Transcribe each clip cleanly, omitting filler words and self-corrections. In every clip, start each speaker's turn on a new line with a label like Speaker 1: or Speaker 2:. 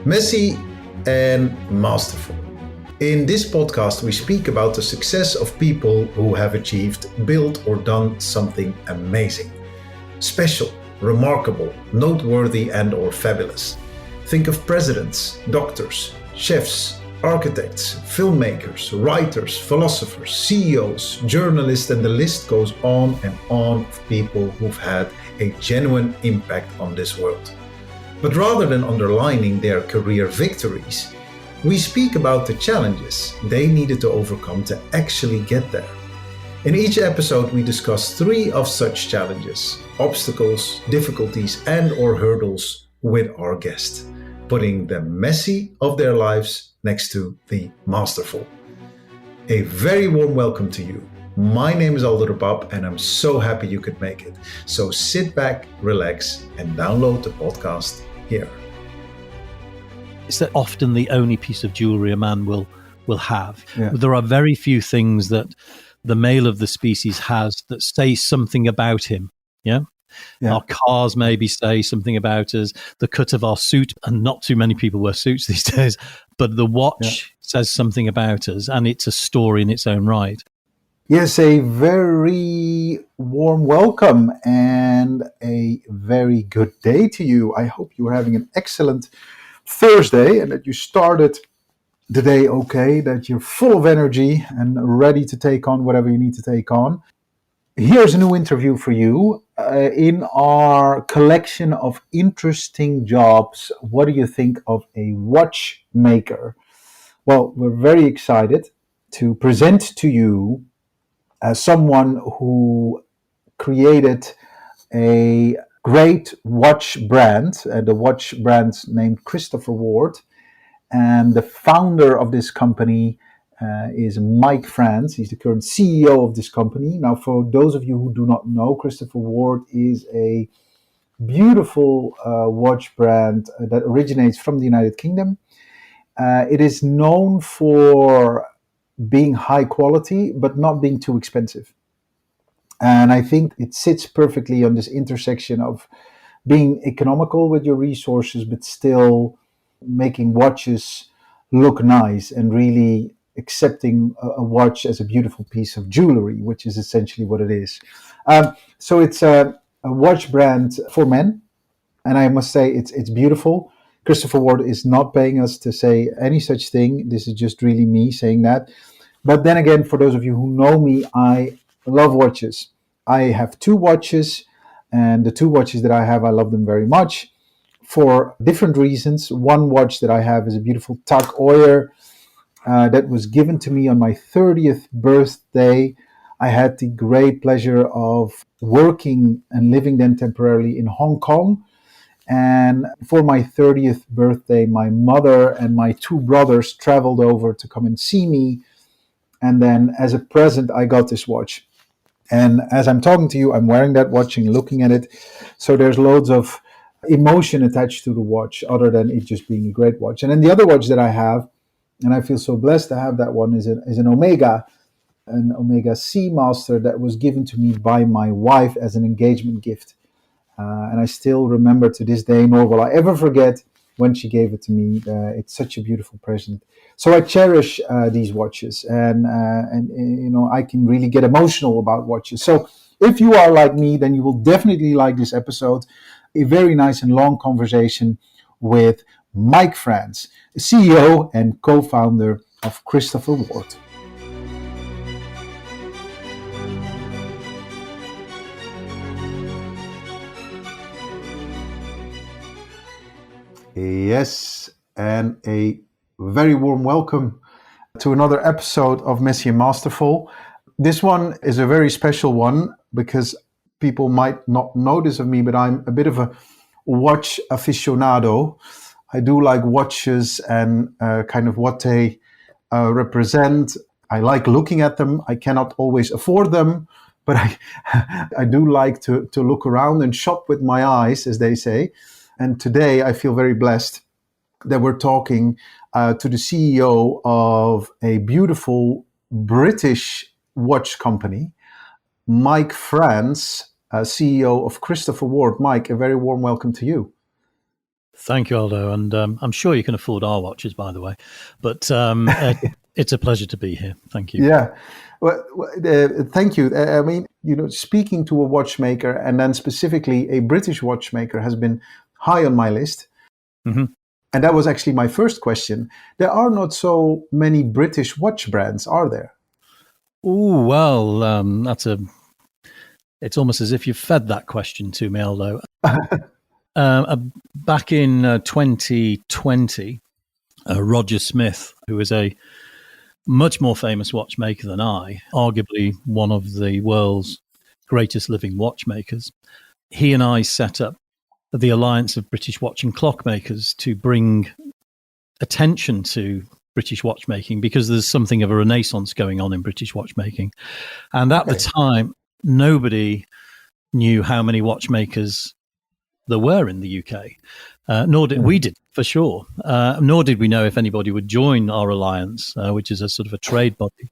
Speaker 1: Messy and masterful. In this podcast, we speak about the success of people who have achieved, built, or done something amazing, special, remarkable, noteworthy, and/or fabulous. Think of presidents, doctors, chefs, architects, filmmakers, writers, philosophers, CEOs, journalists, and the list goes on and on of people who've had a genuine impact on this world. But rather than underlining their career victories, we speak about the challenges they needed to overcome to actually get there. In each episode, we discuss 3 of such challenges, obstacles, difficulties, and/or hurdles with our guest, putting the messy of their lives next to the masterful. A very warm welcome to you. My name is Alder Bab, and I'm so happy you could make it. So sit back, relax, and download the podcast here.
Speaker 2: It's that often the only piece of jewelry a man will have.
Speaker 1: Yeah.
Speaker 2: There are very few things that the male of the species has that say something about him. Yeah. Our cars maybe say something about us, the cut of our suit, and not too many people wear suits these days, but the watch says something about us, and it's a story in its own right.
Speaker 3: Yes, a very warm welcome and a very good day to you. I hope you're having an excellent Thursday and that you started the day okay, that you're full of energy and ready to take on whatever you need to take on. Here's a new interview for you in our collection of interesting jobs. What do you think of a watchmaker? Well, we're very excited to present to you someone who created a great watch brand, the watch brand named Christopher Ward. And the founder of this company is Mike Franz. He's the current CEO of this company. Now, for those of you who do not know, Christopher Ward is a beautiful watch brand that originates from the United Kingdom. It is known for being high quality, but not being too expensive. And I think it sits perfectly on this intersection of being economical with your resources, but still making watches look nice and really accepting a watch as a beautiful piece of jewelry, which is essentially what it is. So it's a watch brand for men. And I must say it's beautiful. Christopher Ward is not paying us to say any such thing. This is just really me saying that. But then again, for those of you who know me, I love watches. I have 2 watches, and the 2 watches that I have, I love them very much for different reasons. One watch that I have is a beautiful Tag Heuer that was given to me on my 30th birthday. I had the great pleasure of working and living then temporarily in Hong Kong. And for my 30th birthday, my mother and my 2 brothers traveled over to come and see me. And then as a present, I got this watch. And as I'm talking to you, I'm wearing that watch and looking at it. So there's loads of emotion attached to the watch other than it just being a great watch. And then the other watch that I have, and I feel so blessed to have that one, is an Omega Seamaster that was given to me by my wife as an engagement gift. And I still remember to this day, nor will I ever forget when she gave it to me. It's such a beautiful present. So I cherish these watches, and you know, I can really get emotional about watches. So if you are like me, then you will definitely like this episode. A very nice and long conversation with Mike Franz, CEO and co-founder of Christopher Ward. Yes, and a very warm welcome to another episode of Messy and Masterful. This one is a very special one because people might not know this of me, but I'm a bit of a watch aficionado. I do like watches and kind of what they represent. I like looking at them. I cannot always afford them, but I do like to look around and shop with my eyes, as they say. And today I feel very blessed that we're talking to the CEO of a beautiful British watch company, Mike Franz, CEO of Christopher Ward. Mike, a very warm welcome to you.
Speaker 2: Thank you, Aldo. And I'm sure you can afford our watches, by the way. But it's a pleasure to be here. Thank you.
Speaker 3: Yeah. Well, thank you. I mean, speaking to a watchmaker, and then specifically a British watchmaker, has been high on my list.
Speaker 2: Mm-hmm.
Speaker 3: And that was actually my first question. There are not so many British watch brands, are there?
Speaker 2: Oh, well, it's almost as if you've fed that question to me, Aldo. Back in 2020, Roger Smith, who is a much more famous watchmaker than I, arguably one of the world's greatest living watchmakers, he and I set up the Alliance of British Watch and Clockmakers to bring attention to British watchmaking, because there's something of a renaissance going on in British watchmaking. And at the time, nobody knew how many watchmakers there were in the UK, nor did we did, for sure. Nor did we know if anybody would join our alliance, which is a sort of a trade body.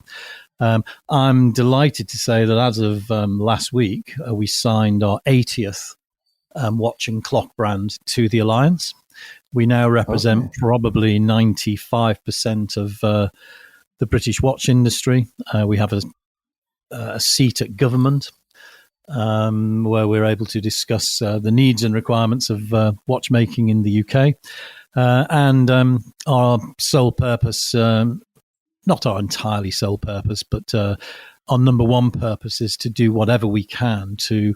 Speaker 2: I'm delighted to say that as of last week, we signed our 80th watch and clock brand to the alliance. We now represent probably 95% of the British watch industry. We have a seat at government, where we're able to discuss the needs and requirements of watchmaking in the UK. And our sole purpose, not our entirely sole purpose, but our number one purpose is to do whatever we can to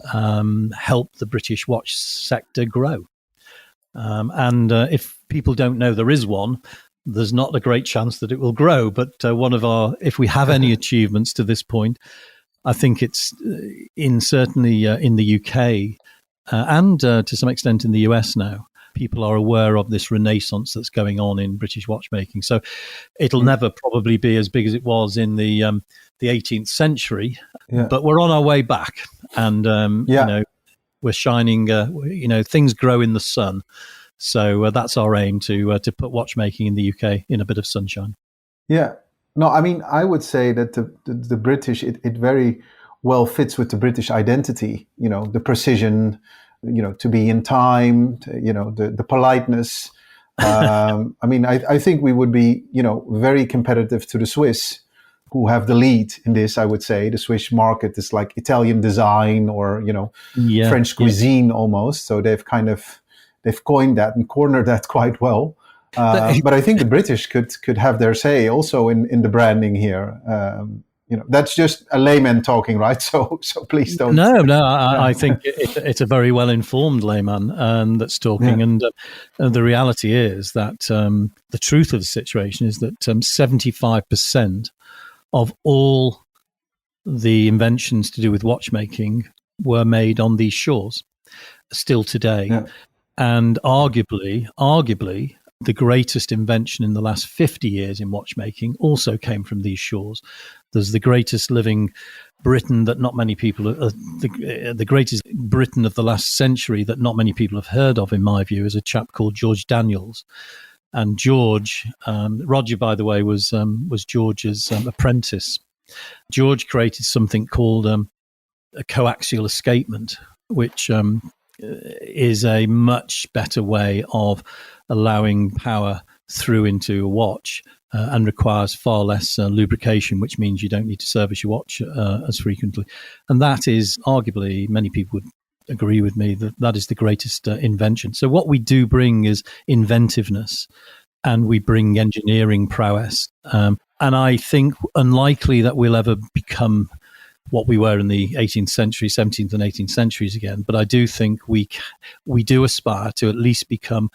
Speaker 2: help the British watch sector grow. And if people don't know there is one, there's not a great chance that it will grow. But if we have any achievements to this point, I think it's certainly in the UK and to some extent in the US now, people are aware of this renaissance that's going on in British watchmaking. So it'll never probably be as big as it was in the 18th century, but we're on our way back, and we're shining. Things grow in the sun, so that's our aim to put watchmaking in the UK in a bit of sunshine.
Speaker 3: Yeah. No, I mean, I would say that the British, it very well fits with the British identity, the precision, to be in time, the politeness. I mean, I think we would be, very competitive to the Swiss, who have the lead in this. I would say the Swiss market is like Italian design or, French cuisine almost. So they've coined that and cornered that quite well. But I think the British could have their say also in the branding here. That's just a layman talking, right? So please don't.
Speaker 2: No. I think it's a very well informed layman that's talking, and the reality is that the truth of the situation is that 75% of all the inventions to do with watchmaking were made on these shores, still today, and arguably. The greatest invention in the last 50 years in watchmaking also came from these shores. There's the greatest living Briton that not many people, the greatest Briton of the last century that not many people have heard of, in my view, is a chap called George Daniels. And Roger, by the way, was George's apprentice. George created something called a coaxial escapement, which is a much better way of allowing power through into a watch and requires far less lubrication, which means you don't need to service your watch as frequently. And that is arguably, many people would agree with me, that is the greatest invention. So what we do bring is inventiveness, and we bring engineering prowess. And I think unlikely that we'll ever become what we were in the 18th century, 17th and 18th centuries again. But I do think we do aspire to at least become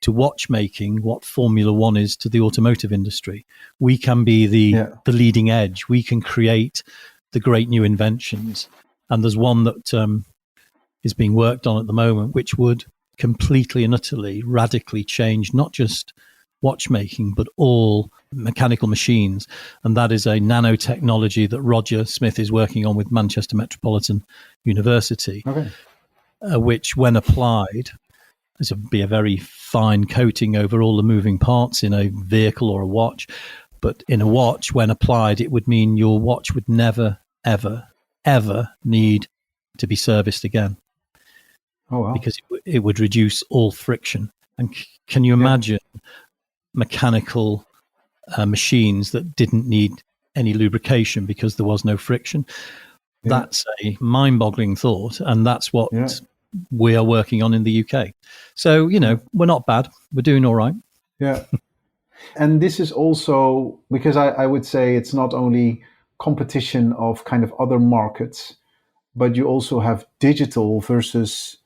Speaker 2: to watchmaking what Formula One is to the automotive industry. We can be the leading edge. We can create the great new inventions. And there's one that is being worked on at the moment, which would completely and utterly, radically change not just watchmaking, but all mechanical machines. And that is a nanotechnology that Roger Smith is working on with Manchester Metropolitan University, which, when applied, this would be a very fine coating over all the moving parts in a vehicle or a watch. But in a watch, when applied, it would mean your watch would never, ever, ever need to be serviced again.
Speaker 3: Oh, wow.
Speaker 2: because it would reduce all friction. And can you imagine mechanical machines that didn't need any lubrication because there was no friction? That's a mind-boggling thought, and that's what we are working on in the UK. So, we're not bad. We're doing all right.
Speaker 3: Yeah. And this is also because I would say it's not only competition of kind of other markets, but you also have digital versus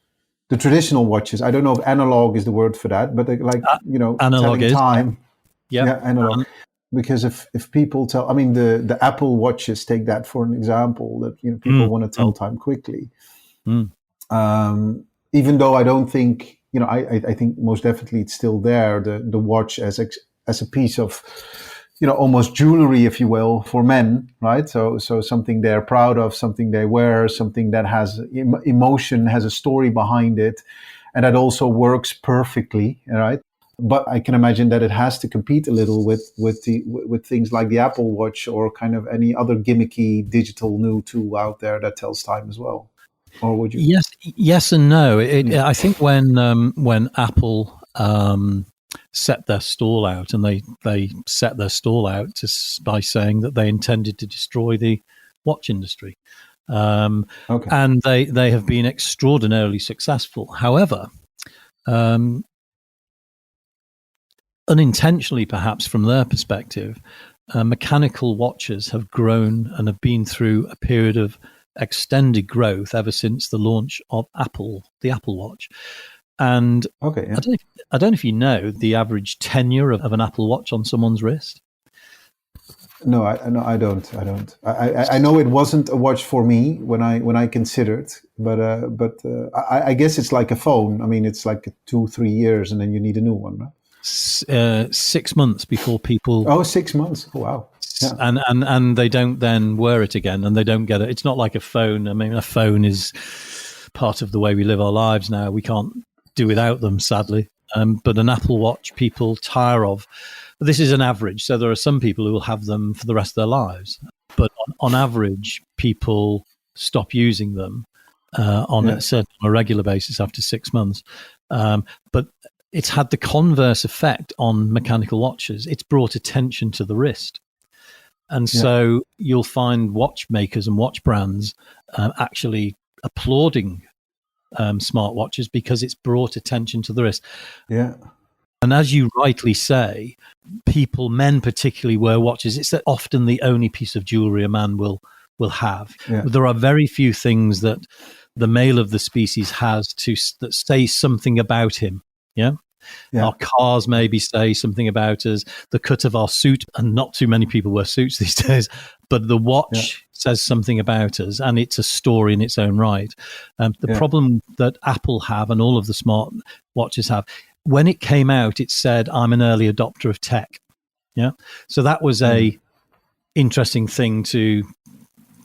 Speaker 3: the traditional watches. I don't know if analog is the word for that, but
Speaker 2: Analog
Speaker 3: telling
Speaker 2: is
Speaker 3: time.
Speaker 2: yeah,
Speaker 3: Analog. Because if people tell, I mean, the Apple watches, take that for an example, that people want to tell time quickly. Even though I don't think, I think most definitely it's still there, the watch as a piece of, almost jewelry, if you will, for men, right? So something they're proud of, something they wear, something that has emotion, has a story behind it, and that also works perfectly, right? But I can imagine that it has to compete a little with things like the Apple Watch or kind of any other gimmicky digital new tool out there that tells time as well. Or would you?
Speaker 2: Yes and no. I think when Apple set their stall out, and they set their stall out by saying that they intended to destroy the watch industry, and they have been extraordinarily successful. However, unintentionally, perhaps from their perspective, mechanical watches have grown and have been through a period of extended growth ever since the launch of the Apple Watch. And I don't know if you know the average tenure of an Apple Watch on someone's wrist.
Speaker 3: No, I don't. I know it wasn't a watch for me when I considered, but I guess it's like a phone. I mean, it's like 2-3 years, and then you need a new one, right?
Speaker 2: 6 months before people.
Speaker 3: Oh, 6 months! Oh, wow. Yeah.
Speaker 2: And they don't then wear it again, and they don't get it. It's not like a phone. I mean, a phone is part of the way we live our lives now. We can't do without them, sadly. But an Apple Watch, people tire of. This is an average, so there are some people who will have them for the rest of their lives. But on average, people stop using them on a regular basis after 6 months. But it's had the converse effect on mechanical watches. It's brought attention to the wrist. And so you'll find watchmakers and watch brands actually applauding smartwatches because it's brought attention to the wrist.
Speaker 3: Yeah.
Speaker 2: And as you rightly say, men particularly, wear watches. It's often the only piece of jewelry a man will have. Yeah. There are very few things that the male of the species has that say something about him. Yeah. Our cars maybe say something about us, the cut of our suit, and not too many people wear suits these days, but the watch says something about us, and it's a story in its own right. The problem that Apple have, and all of the smart watches have, when it came out, it said, I'm an early adopter of tech. Yeah. So that was a interesting thing to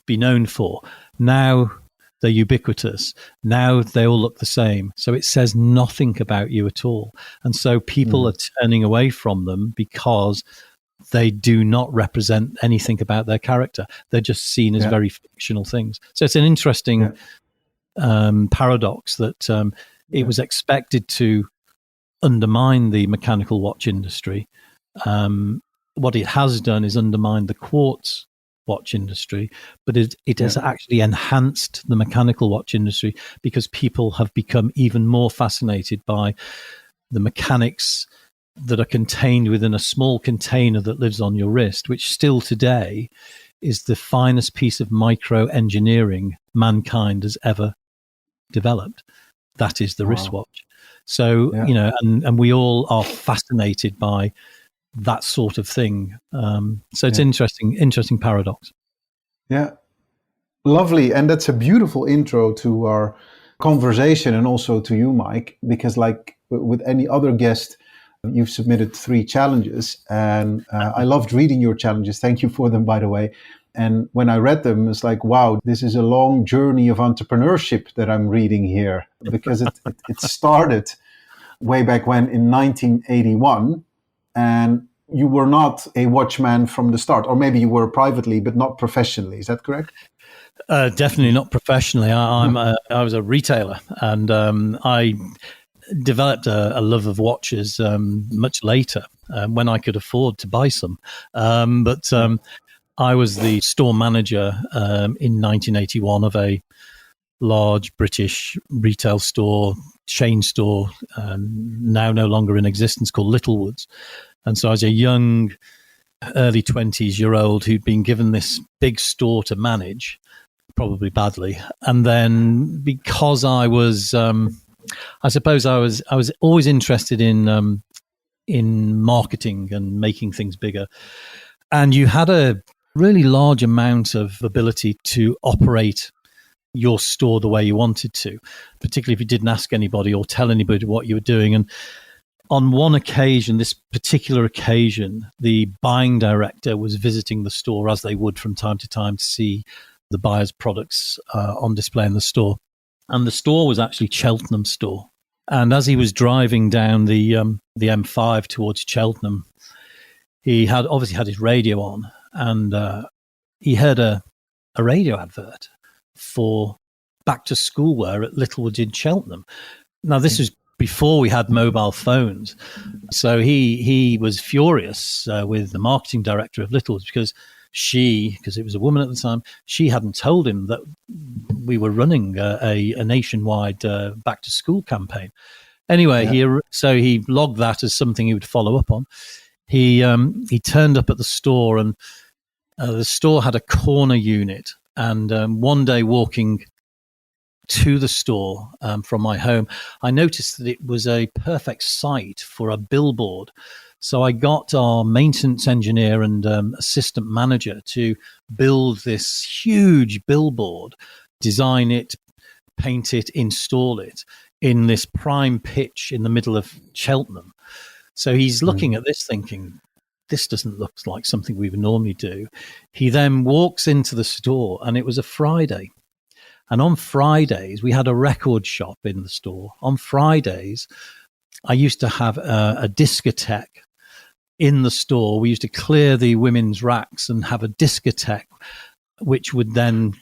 Speaker 2: be known for. Now they're ubiquitous. Now they all look the same. So it says nothing about you at all. And so people are turning away from them because they do not represent anything about their character. They're just seen as very fictional things. So it's an interesting paradox that it was expected to undermine the mechanical watch industry. What it has done is undermine the quartz watch industry, but it has actually enhanced the mechanical watch industry because people have become even more fascinated by the mechanics that are contained within a small container that lives on your wrist, which still today is the finest piece of micro engineering mankind has ever developed. That is the wristwatch. So, and we all are fascinated by that sort of thing. So it's interesting paradox.
Speaker 3: Yeah. Lovely. And that's a beautiful intro to our conversation, and also to you, Mike, because like with any other guest, you've submitted 3 challenges, and I loved reading your challenges. Thank you for them, by the way. And when I read them, it's like, wow, this is a long journey of entrepreneurship that I'm reading here, because it started way back when in 1981. And you were not a watchman from the start, or maybe you were privately, but not professionally. Is that correct?
Speaker 2: Definitely not professionally. I was a retailer, and I developed a love of watches much later when I could afford to buy some. But I was the store manager in 1981 of a large British retail store, chain store, now no longer in existence, called Littlewoods. And so I was a young, early 20s-year-old who'd been given this big store to manage, probably badly. And then because I was, I suppose I was always interested in marketing and making things bigger. And you had a really large amount of ability to operate your store the way you wanted to, particularly if you didn't ask anybody or tell anybody what you were doing. And on one occasion, this particular occasion, the buying director was visiting the store, as they would from time to time, to see the buyer's products on display in the store. And the store was actually Cheltenham store. And as he was driving down the M5 towards Cheltenham, he had obviously had his radio on, and he heard a radio advert for back to school wear at Littlewoods in Cheltenham. Now, this was before we had mobile phones. So he was furious with the marketing director of Littlewoods because it was a woman at the time, she hadn't told him that we were running a nationwide back to school campaign. Anyway, he logged that as something he would follow up on. He turned up at the store, and the store had a corner unit. And one day, walking to the store from my home, I noticed that it was a perfect site for a billboard. So I got our maintenance engineer and assistant manager to build this huge billboard, design it, paint it, install it in this prime pitch in the middle of Cheltenham. So he's looking at this thinking, this doesn't look like something we would normally do. He then walks into the store, and it was a Friday. And on Fridays, we had a record shop in the store. On Fridays, I used to have a discotheque in the store. We used to clear the women's racks and have a discotheque, which would then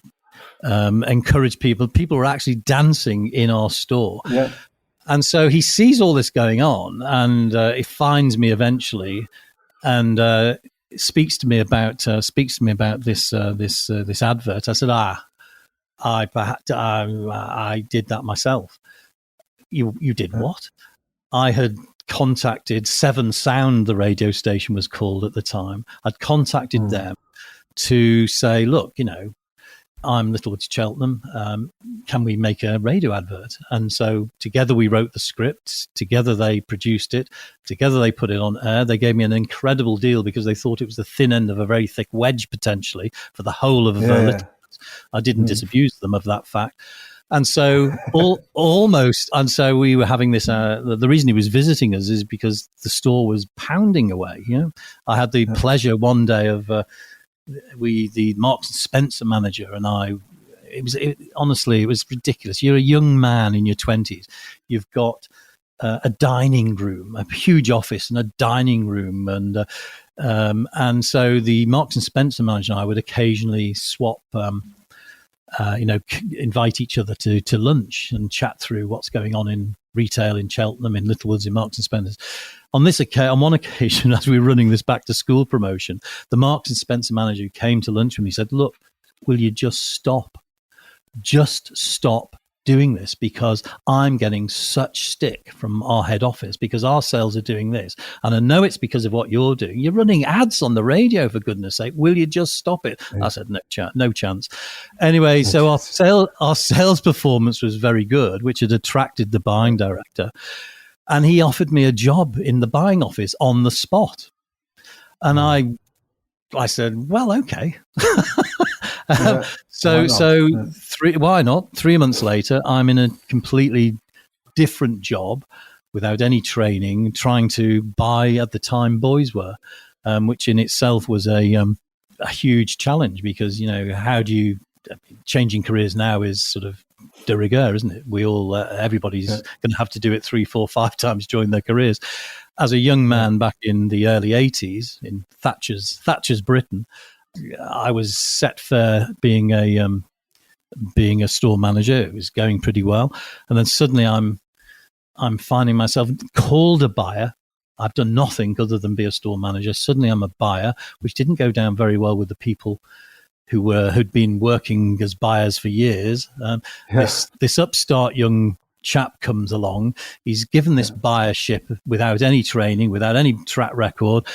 Speaker 2: encourage people. People were actually dancing in our store. Yeah. And so he sees all this going on, and he finds me eventually, and speaks to me about this advert. I said, I did that myself. You did what? I had contacted Seven Sound, the radio station was called at the time. I'd contacted them to say, look, I'm Littlewoods Cheltenham. Can we make a radio advert? And so together we wrote the script. Together they produced it. Together they put it on air. They gave me an incredible deal because they thought it was the thin end of a very thick wedge potentially for the whole of Littlewoods. I didn't disabuse them of that fact. And so and so we were having this, the reason he was visiting us is because the store was pounding away. I had the pleasure one day of, the Marks and Spencer manager and I, honestly, it was ridiculous. You're a young man in your 20s. You've got a dining room, a huge office and a dining room. And so the Marks and Spencer manager and I would occasionally swap, invite each other to lunch and chat through what's going on in retail in Cheltenham, in Littlewoods, in Marks and Spencer's. On one occasion, as we were running this back to school promotion, the Marks and Spencer manager came to lunch with me. He said, look, will you just stop doing this, because I'm getting such stick from our head office because our sales are doing this. And I know it's because of what you're doing. You're running ads on the radio, for goodness sake. Will you just stop it? I said, no chance. Anyway, so our sales performance was very good, which had attracted the buying director. And he offered me a job in the buying office on the spot. And I said, well, okay. Why not? 3 months later, I'm in a completely different job without any training, trying to buy, at the time, boys were, which in itself was a huge challenge because, how do you, changing careers now is sort of de rigueur, isn't it? We all, everybody's going to have to do it 3, 4, 5 times during their careers. as a young man back in the early 80s in Thatcher's Britain, I was set for being a store manager. It was going pretty well, and then suddenly I'm finding myself called a buyer. I've done nothing other than be a store manager. Suddenly I'm a buyer, which didn't go down very well with the people who'd been working as buyers for years. This upstart young chap comes along. He's given this buyership without any training, without any track record.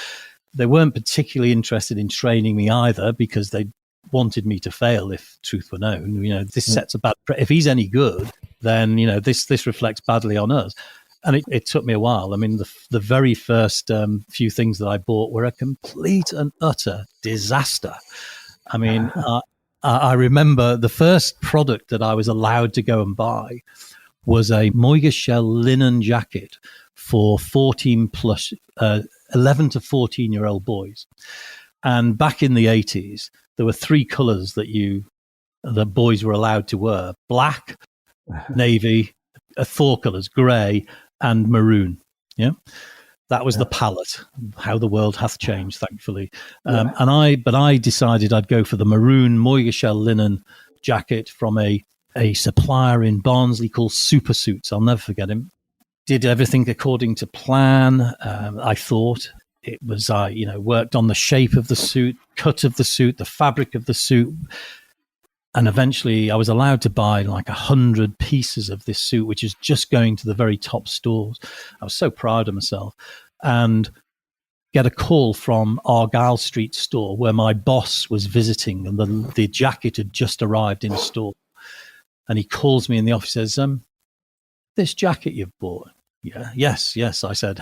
Speaker 2: They weren't particularly interested in training me either, because they wanted me to fail if truth were known. This sets a bad if he's any good, then this reflects badly on us. And it took me a while. I mean, the very first few things that I bought were a complete and utter disaster. I mean, I remember the first product that I was allowed to go and buy was a Moiga shell linen jacket for 11 to 14-year-old boys. And back in the 80s, there were 3 colors that boys were allowed to wear: black, navy, 4 colors, gray, and maroon. Yeah. That was the palette. How the world hath changed, thankfully. But I decided I'd go for the maroon Moiga shell linen jacket from a supplier in Barnsley called Super Suits. I'll never forget him. Did everything according to plan. I thought it was, worked on the shape of the suit, cut of the suit, the fabric of the suit. And eventually I was allowed to buy like 100 pieces of this suit, which is just going to the very top stores. I was so proud of myself. And get a call from Argyle Street store where my boss was visiting, and the jacket had just arrived in store. And he calls me in the office, says, this jacket you've bought. Yeah, yes, I said,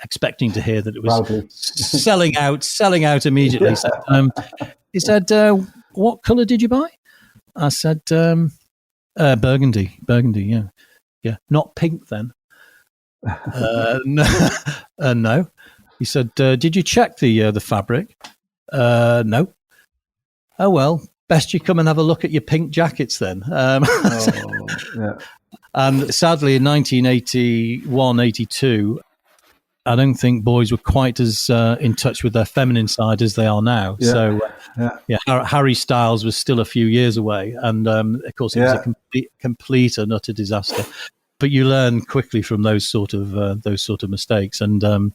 Speaker 2: expecting to hear that it was selling out immediately. He said, what color did you buy? I said, burgundy, yeah. Not pink then. No. He said, did you check the fabric? No. Oh, well, best you come and have a look at your pink jackets then. And sadly, in 1981, 82, I don't think boys were quite as in touch with their feminine side as they are now. Harry Styles was still a few years away, and of course it was a complete and utter disaster. But you learn quickly from those sort of mistakes, and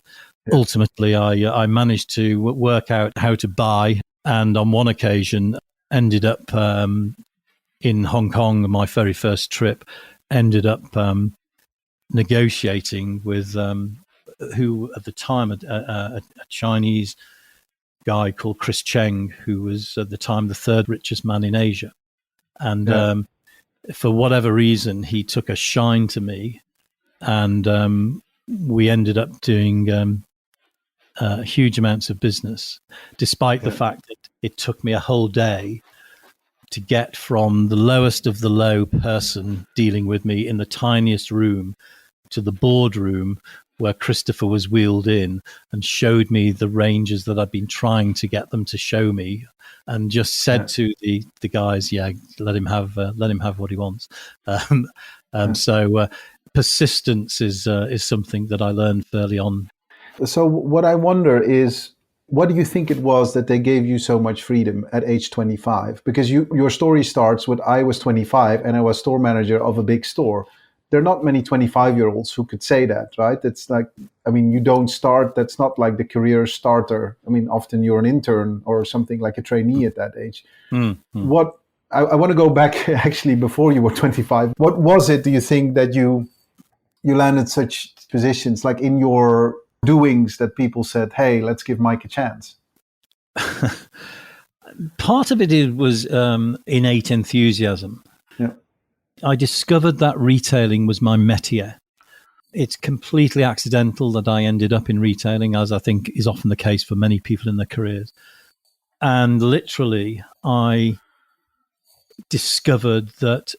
Speaker 2: ultimately, I managed to work out how to buy, and on one occasion ended up in Hong Kong. My very first trip ended up negotiating with who at the time a Chinese guy called Chris Cheng, who was at the time the 3rd richest man in Asia. And for whatever reason, he took a shine to me, and we ended up doing huge amounts of business, despite the fact that it took me a whole day to get from the lowest of the low person dealing with me in the tiniest room to the boardroom where Christopher was wheeled in and showed me the ranges that I'd been trying to get them to show me, and just said to the guys, let him have what he wants. So persistence is something that I learned fairly on.
Speaker 3: So what I wonder is, what do you think it was that they gave you so much freedom at age 25? Because your story starts with, I was 25 and I was store manager of a big store. There are not many 25-year-olds who could say that, right? It's like, you don't start, that's not like the career starter. Often you're an intern or something, like a trainee at that age. What I want to go back actually before you were 25. What was it, do you think, that you landed such positions, like in your doings, that people said, hey, let's give Mike a chance?
Speaker 2: Part of it was innate enthusiasm.
Speaker 3: Yeah.
Speaker 2: I discovered that retailing was my métier. It's completely accidental that I ended up in retailing, as I think is often the case for many people in their careers. And literally, I discovered that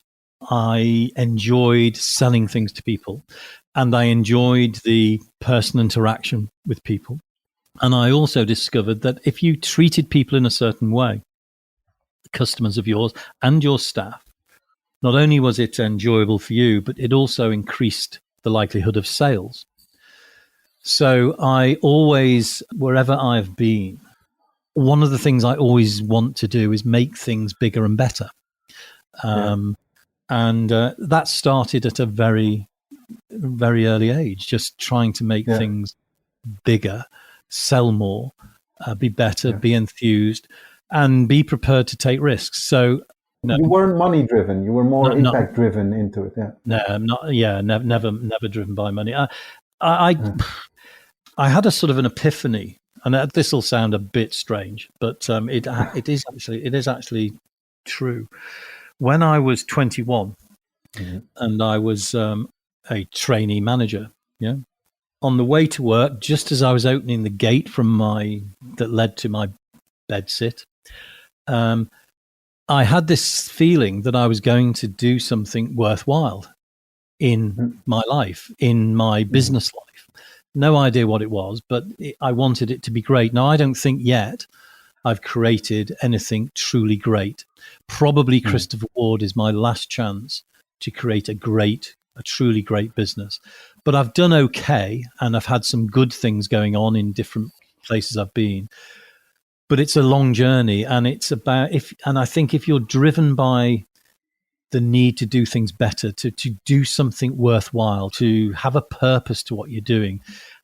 Speaker 2: I enjoyed selling things to people, and I enjoyed the personal interaction with people. And I also discovered that if you treated people in a certain way, the customers of yours and your staff, not only was it enjoyable for you, but it also increased the likelihood of sales. So I always, wherever I've been, one of the things I always want to do is make things bigger and better. And that started at a very, very early age, just trying to make things bigger, sell more, be better, be enthused, and be prepared to take risks. So
Speaker 3: you weren't money driven; you were more
Speaker 2: not,
Speaker 3: impact driven into it.
Speaker 2: No, I'm not. Yeah, never driven by money. I had a sort of an epiphany, and this will sound a bit strange, but it is actually true. When I was 21, and I was a trainee manager, on the way to work, just as I was opening the gate that led to my bedsit, I had this feeling that I was going to do something worthwhile in my life, in my business life. No idea what it was, but I wanted it to be great. Now, I don't think yet I've created anything truly great. Probably Christopher Ward is my last chance to create a truly great business. But I've done okay, and I've had some good things going on in different places I've been. But it's a long journey, and it's about and I think if you're driven by the need to do things better, to do something worthwhile, to have a purpose to what you're doing,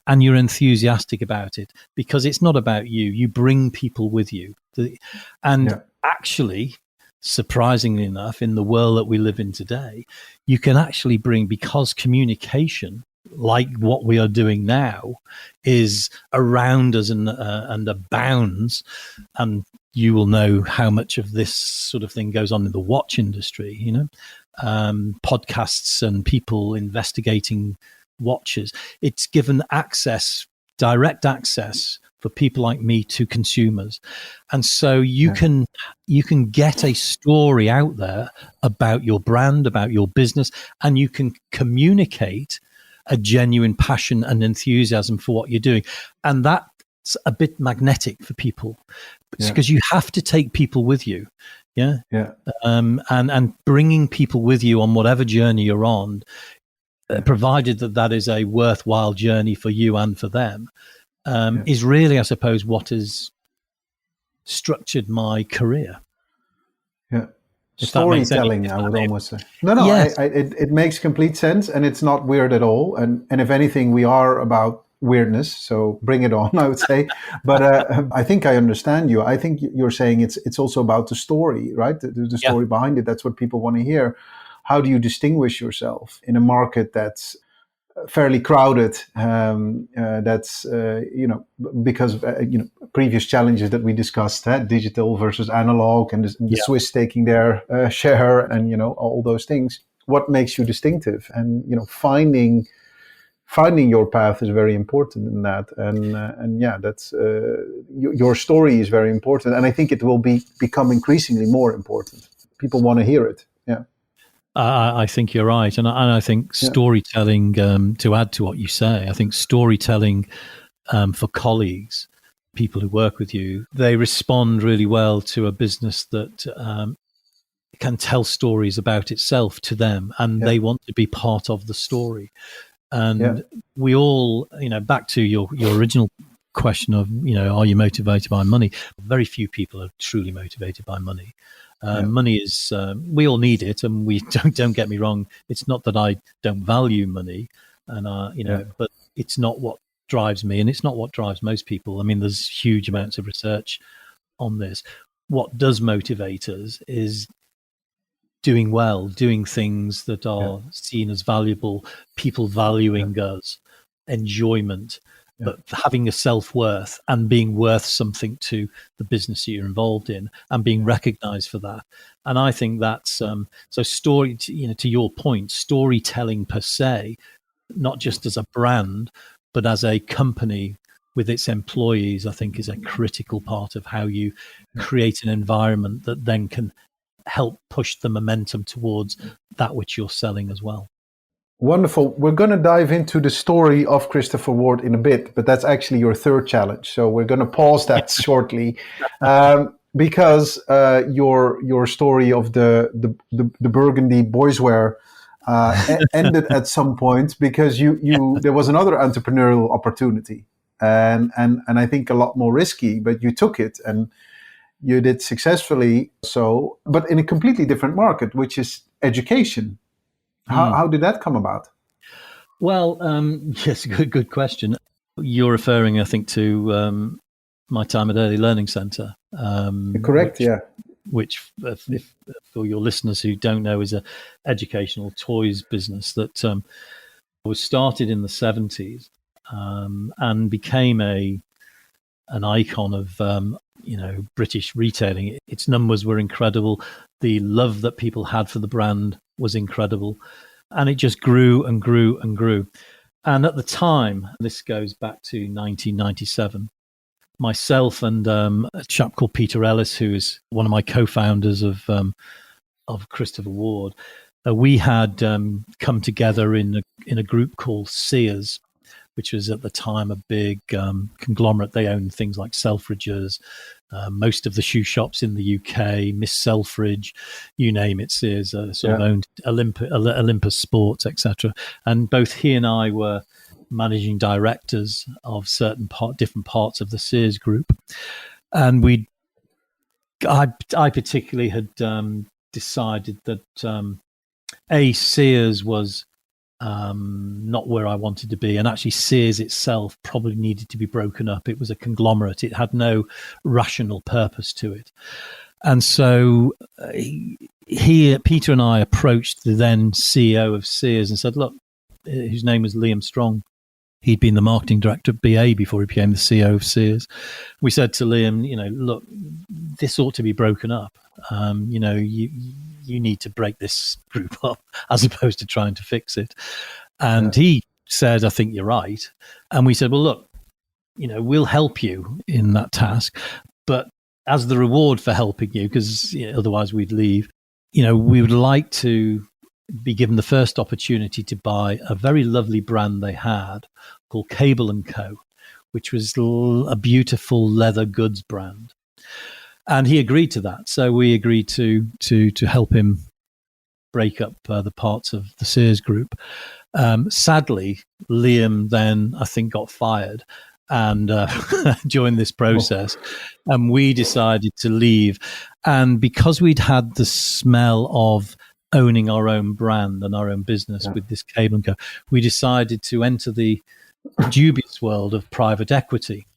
Speaker 2: and you're enthusiastic about it, because it's not about you. You bring people with you. Actually, surprisingly enough, in the world that we live in today, you can actually bring, because communication, like what we are doing now, is around us and abounds. And you will know how much of this sort of thing goes on in the watch industry, podcasts and people investigating watches. It's given direct access for people like me to consumers. And so you can get a story out there about your brand, about your business, and you can communicate a genuine passion and enthusiasm for what you're doing. And that's a bit magnetic for people, because you have to take people with you. And bringing people with you on whatever journey you're on, provided that is a worthwhile journey for you and for them, is really, I suppose, what has structured my career.
Speaker 3: Storytelling, I would almost say. No, yes. It makes complete sense, and it's not weird at all. And if anything, we are about weirdness, so bring it on, I would say. But I think I understand you. I think you're saying it's also about the story, right? The story behind it. That's what people want to hear. How do you distinguish yourself in a market that's fairly crowded? That's because of previous challenges that we discussed, digital versus analog, and the Swiss taking their share, and all those things. What makes you distinctive? And finding your path is very important in that. And that's your story is very important, and I think it will become increasingly more important. People want to hear it.
Speaker 2: I think you're right. And I think storytelling, to add to what you say, I think storytelling for colleagues, people who work with you, they respond really well to a business that can tell stories about itself to them, and they want to be part of the story. And we all, back to your original question of, are you motivated by money? Very few people are truly motivated by money. Money is, we all need it, and we don't get me wrong. It's not that I don't value money, and but it's not what drives me, and it's not what drives most people. I mean, there's huge amounts of research on this. What does motivate us is doing well, doing things that are seen as valuable, people valuing us, enjoyment, but having a self-worth and being worth something to the business that you're involved in, and being recognized for that. And I think that's so story, to your point, storytelling per se, not just as a brand, but as a company with its employees, I think is a critical part of how you create an environment that then can help push the momentum towards that which you're selling as well.
Speaker 3: Wonderful. We're going to dive into the story of Christopher Ward in a bit, but that's actually your third challenge. So we're going to pause that shortly, because your story of the burgundy boyswear, ended at some point because you there was another entrepreneurial opportunity, and I think a lot more risky, but you took it and you did successfully. So, but in a completely different market, which is education. How did that come about?
Speaker 2: Well, yes, good question. You're referring, I think, to my time at Early Learning Centre.
Speaker 3: Correct, yeah.
Speaker 2: Which, if for your listeners who don't know, is a educational toys business that was started in the 70s and became an icon of British retailing. Its numbers were incredible. The love that people had for the brand was incredible, and it just grew and grew and grew. And at the time, this goes back to 1997. Myself and a chap called Peter Ellis, who is one of my co-founders of Christopher Ward, we had come together in a group called Sears, which was at the time a big conglomerate. They owned things like Selfridges, most of the shoe shops in the UK, Miss Selfridge, you name it. Sears sort of owned Olympus Sports, etc. And both he and I were managing directors of certain different parts of the Sears group, and I particularly had decided that Sears was not where I wanted to be, and actually Sears itself probably needed to be broken up. It was a conglomerate; it had no rational purpose to it, and so Peter and I approached the then CEO of Sears and said, "Look," whose name was Liam Strong. He'd been the marketing director of BA before he became the CEO of Sears. We said to Liam, look, this ought to be broken up. You need to break this group up as opposed to trying to fix it. And he said, I think you're right. And we said, well, look, we'll help you in that task. But as the reward for helping you, because otherwise we'd leave, we would like to be given the first opportunity to buy a very lovely brand they had called Cable & Co., which was a beautiful leather goods brand. And he agreed to that. So we agreed to help him break up the parts of the Sears group. Sadly, Liam then, I think, got fired and joined this process. And we decided to leave. And because we'd had the smell of owning our own brand and our own business with this Cable & Co., we decided to enter the dubious world of private equity.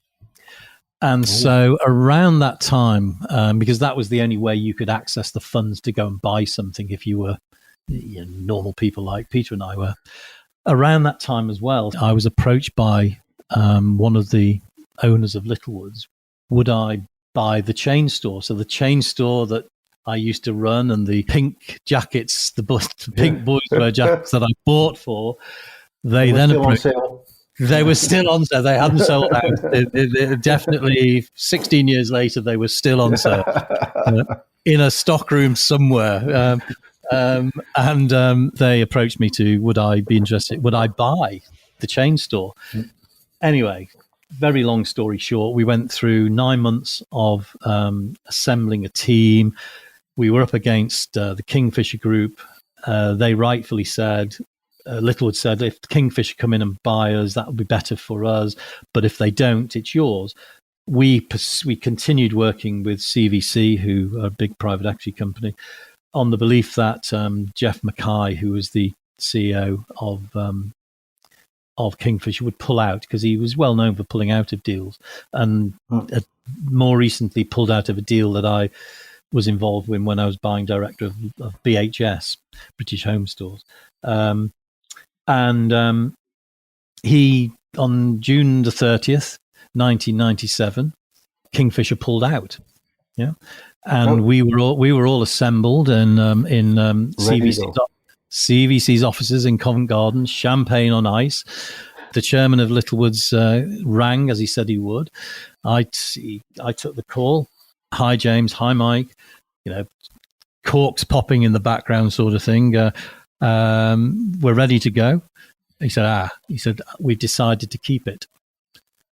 Speaker 2: And so around that time, because that was the only way you could access the funds to go and buy something if you were normal people like Peter and I were, around that time as well, I was approached by one of the owners of Littlewoods. Would I buy the chain store? So the chain store that I used to run, and the pink jackets, the pink boyswear jackets that I bought for, they then approached. They were still on sale. They hadn't sold out. They definitely 16 years later, they were still on sale in a stockroom somewhere. And they approached me would I be interested? Would I buy the chain store? Anyway, very long story short, we went through 9 months of assembling a team. We were up against the Kingfisher Group. They rightfully said, Littlewood said, if Kingfisher come in and buy us, that would be better for us. But if they don't, it's yours. We continued working with CVC, who are a big private equity company, on the belief that Jeff Mackay, who was the CEO of Kingfisher, would pull out, because he was well known for pulling out of deals, and more recently pulled out of a deal that I was involved in when I was buying director of BHS, British Home Stores. And he, on June the 30th, 1997, Kingfisher pulled out. Yeah. And we were all assembled in CVC's offices in Covent Garden, champagne on ice. The chairman of Littlewoods rang, as he said he would. I took the call. Hi, James. Hi, Mike. Corks popping in the background, sort of thing. We're ready to go. He said, we've decided to keep it.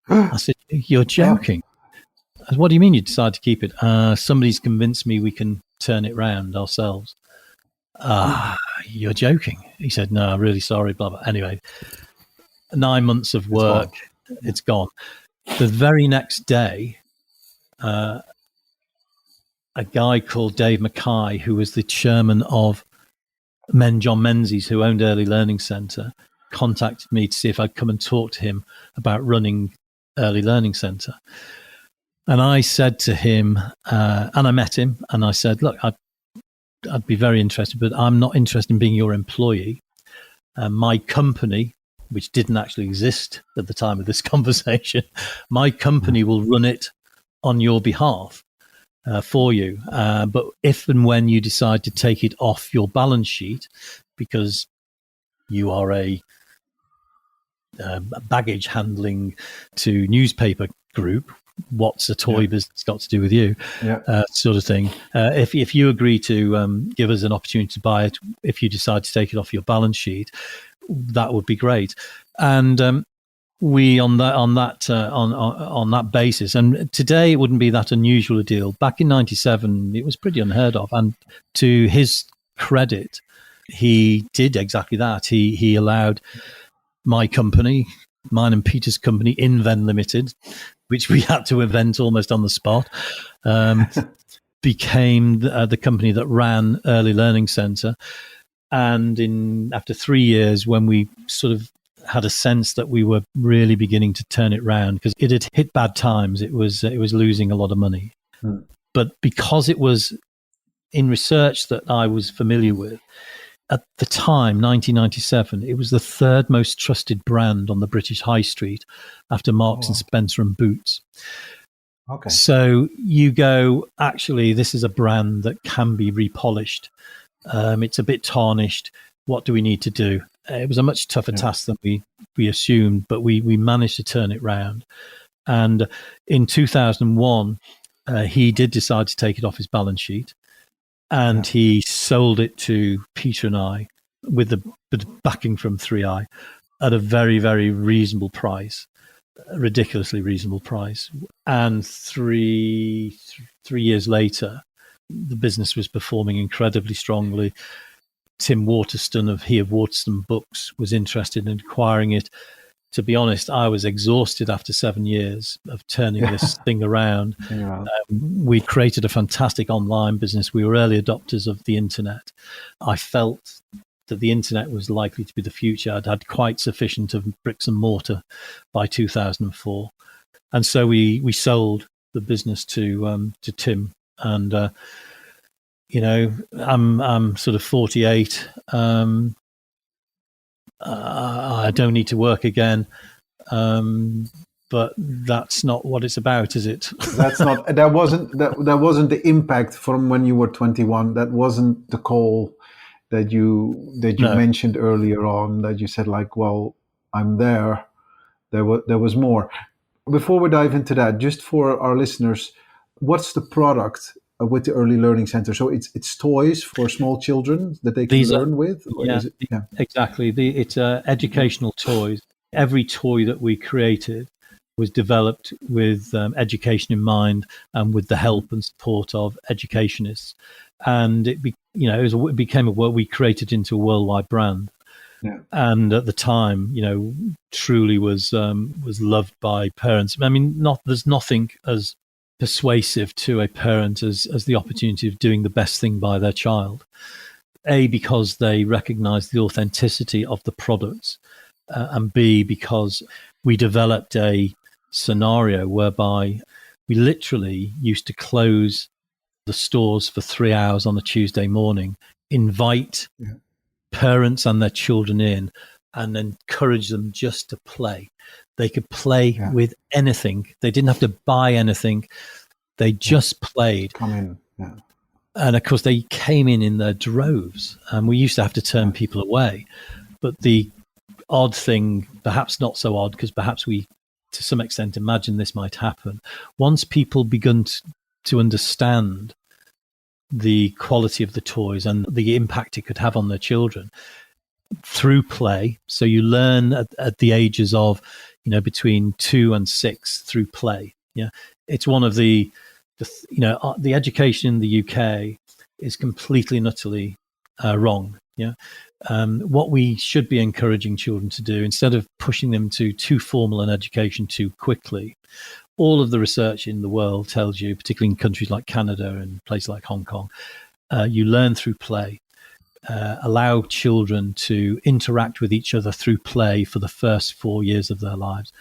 Speaker 2: I said, you're joking. I said, what do you mean you decided to keep it? Somebody's convinced me we can turn it round ourselves. You're joking. He said, no, I'm really sorry, blah, blah. Anyway, 9 months of work, it's gone. The very next day, a guy called Dave Mackay, who was the chairman of John Menzies, who owned Early Learning Centre, contacted me to see if I'd come and talk to him about running Early Learning Centre. And I said to him, and I met him, and I said, look, I'd be very interested, but I'm not interested in being your employee. My company, which didn't actually exist at the time of this conversation, my company will run it on your behalf for you. But if and when you decide to take it off your balance sheet, because you are a baggage handling to newspaper group, what's a toy business got to do with you? Sort of thing. If you agree to give us an opportunity to buy it, if you decide to take it off your balance sheet, that would be great. And we on that basis, and today it wouldn't be that unusual a deal. Back in '97, it was pretty unheard of. And to his credit, he did exactly that. He allowed my company, mine and Peter's company, Inven Limited, which we had to invent almost on the spot, became the company that ran Early Learning Centre. And after 3 years, when we sort of had a sense that we were really beginning to turn it around, because it had hit bad times, it was losing a lot of money. But because it was in research that I was familiar with, at the time, 1997, it was the third most trusted brand on the British High Street after Marks and Spencer and Boots.
Speaker 3: Okay.
Speaker 2: So you go, actually, this is a brand that can be repolished. It's a bit tarnished. What do we need to do? It was a much tougher task than we assumed, but we managed to turn it round. And in 2001, he did decide to take it off his balance sheet. And he sold it to Peter and I with the backing from 3i at a very, very reasonable price, a ridiculously reasonable price. And three years later, the business was performing incredibly strongly. Tim Waterston of Waterston Books was interested in acquiring it. To be honest, I was exhausted after 7 years of turning this thing around. We created a fantastic online business. We were early adopters of the internet. I felt that the internet was likely to be the future. I'd had quite sufficient of bricks and mortar by 2004. And so we sold the business to Tim. And, I'm sort of 48. I don't need to work again, but that's not what it's about, is it?
Speaker 3: That wasn't the impact from when you were 21. That wasn't the call that you mentioned earlier on, that you said, like, well, I'm there. There was more. Before we dive into that, just for our listeners, what's the product with the Early Learning Center? So it's toys for small children that they can learn with?
Speaker 2: Exactly. It's educational toys. Every toy that we created was developed with education in mind and with the help and support of educationists. And it became what we created into a worldwide brand. Yeah. And at the time, truly was loved by parents. I mean, there's nothing as persuasive to a parent as the opportunity of doing the best thing by their child. A, because they recognize the authenticity of the products, and B, because we developed a scenario whereby we literally used to close the stores for 3 hours on a Tuesday morning, invite parents and their children in, and encourage them just to play. They could play with anything. They didn't have to buy anything. They just played.
Speaker 3: Come in. Yeah.
Speaker 2: And of course, they came in their droves. And we used to have to turn people away. But the odd thing, perhaps not so odd, because perhaps we, to some extent, imagined this might happen. Once people begun to understand the quality of the toys and the impact it could have on their children through play. So you learn at the ages of, between 2 and 6 through play. Yeah. It's one of the education in the UK is completely and utterly wrong. Yeah. What we should be encouraging children to do, instead of pushing them to too formal an education too quickly, all of the research in the world tells you, particularly in countries like Canada and places like Hong Kong, you learn through play. Allow children to interact with each other through play for the first 4 years of their lives,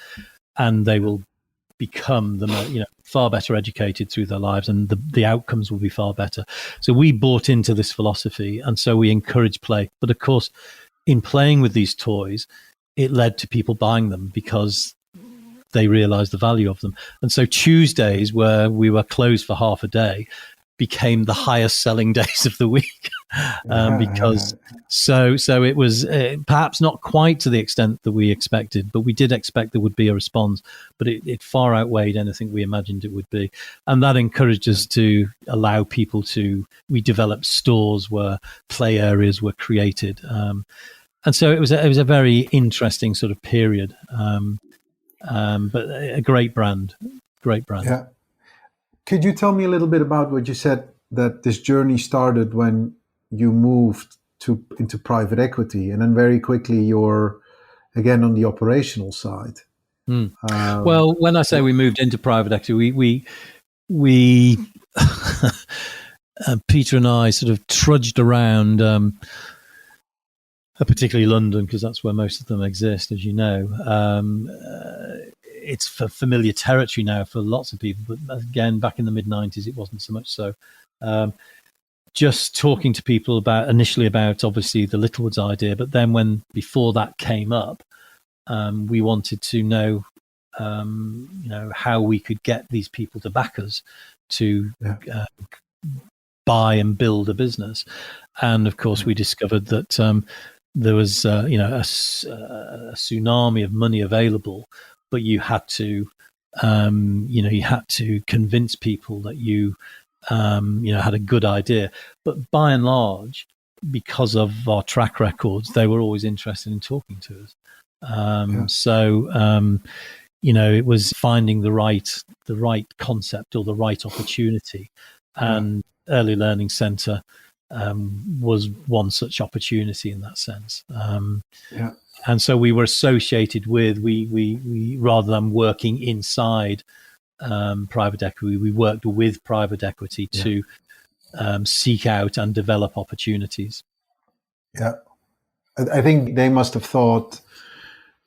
Speaker 2: and they will become far better educated through their lives, and the outcomes will be far better. So we bought into this philosophy, and so we encourage play. But of course, in playing with these toys, it led to people buying them because they realized the value of them. And so Tuesdays, where we were closed for half a day, became the highest selling days of the week. Because so it was perhaps not quite to the extent that we expected, but we did expect there would be a response, but it far outweighed anything we imagined it would be. And that encouraged us to allow people we developed stores where play areas were created. And so it was a very interesting sort of period, but a great brand.
Speaker 3: Yeah. Could you tell me a little bit about what you said, that this journey started when you moved into private equity, and then very quickly you're again on the operational side?
Speaker 2: Well, when I say we moved into private equity, we Peter and I sort of trudged around, particularly London, because that's where most of them exist, as you know. It's for familiar territory now for lots of people, but again, back in the mid-90s, it wasn't so much so. Just talking to people initially about obviously the Littlewoods idea, but then before that came up, we wanted to know, how we could get these people to back us to buy and build a business. And of course, we discovered that there was, a tsunami of money available, but you had to, convince people that you had a good idea. But by and large, because of our track records, they were always interested in talking to us. So, it was finding the right concept or the right opportunity, and Early Learning Centre was one such opportunity in that sense. And so we were associated with, we rather than working inside private equity, we worked with private equity to seek out and develop opportunities.
Speaker 3: Yeah, I think they must have thought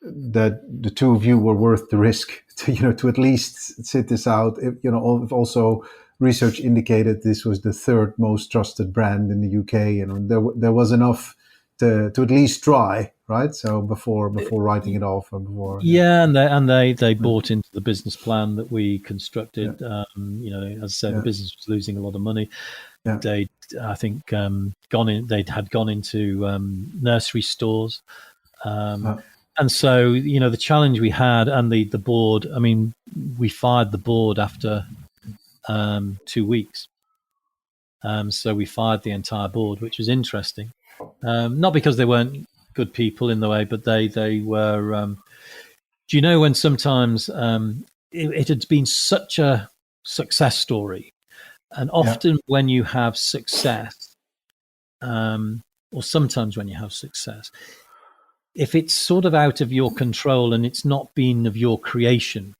Speaker 3: that the two of you were worth the risk to at least sit this out. Also research indicated this was the third most trusted brand in the UK, and there was enough to at least try, right? So before writing it off, or before
Speaker 2: and they bought into the business plan that we constructed. As I said, the business was losing a lot of money. They'd, I think, they'd gone into nursery stores. And so, the challenge we had, and the board, I mean, we fired the board after 2 weeks. So we fired the entire board, which was interesting. Not because they weren't good people in the way, but they were, do you know when sometimes it had been such a success story, and often when you have success, or sometimes when you have success, if it's sort of out of your control and it's not been of your creation,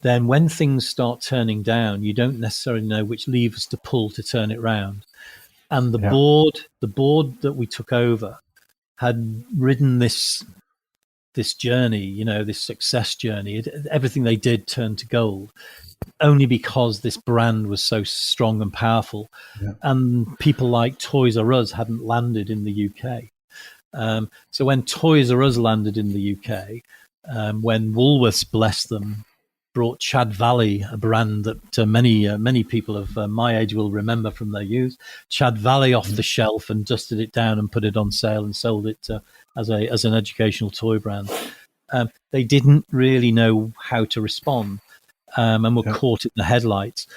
Speaker 2: then when things start turning down, you don't necessarily know which levers to pull to turn it round. And the board that we took over had ridden this journey, this success journey. Everything they did turned to gold, only because this brand was so strong and powerful. And people like Toys R Us hadn't landed in the UK. So when Toys R Us landed in the UK, when Woolworths, bless them, brought Chad Valley, a brand that many people of my age will remember from their youth, Chad Valley off the shelf and dusted it down and put it on sale and sold it as an educational toy brand. They didn't really know how to respond, and were caught in the headlights.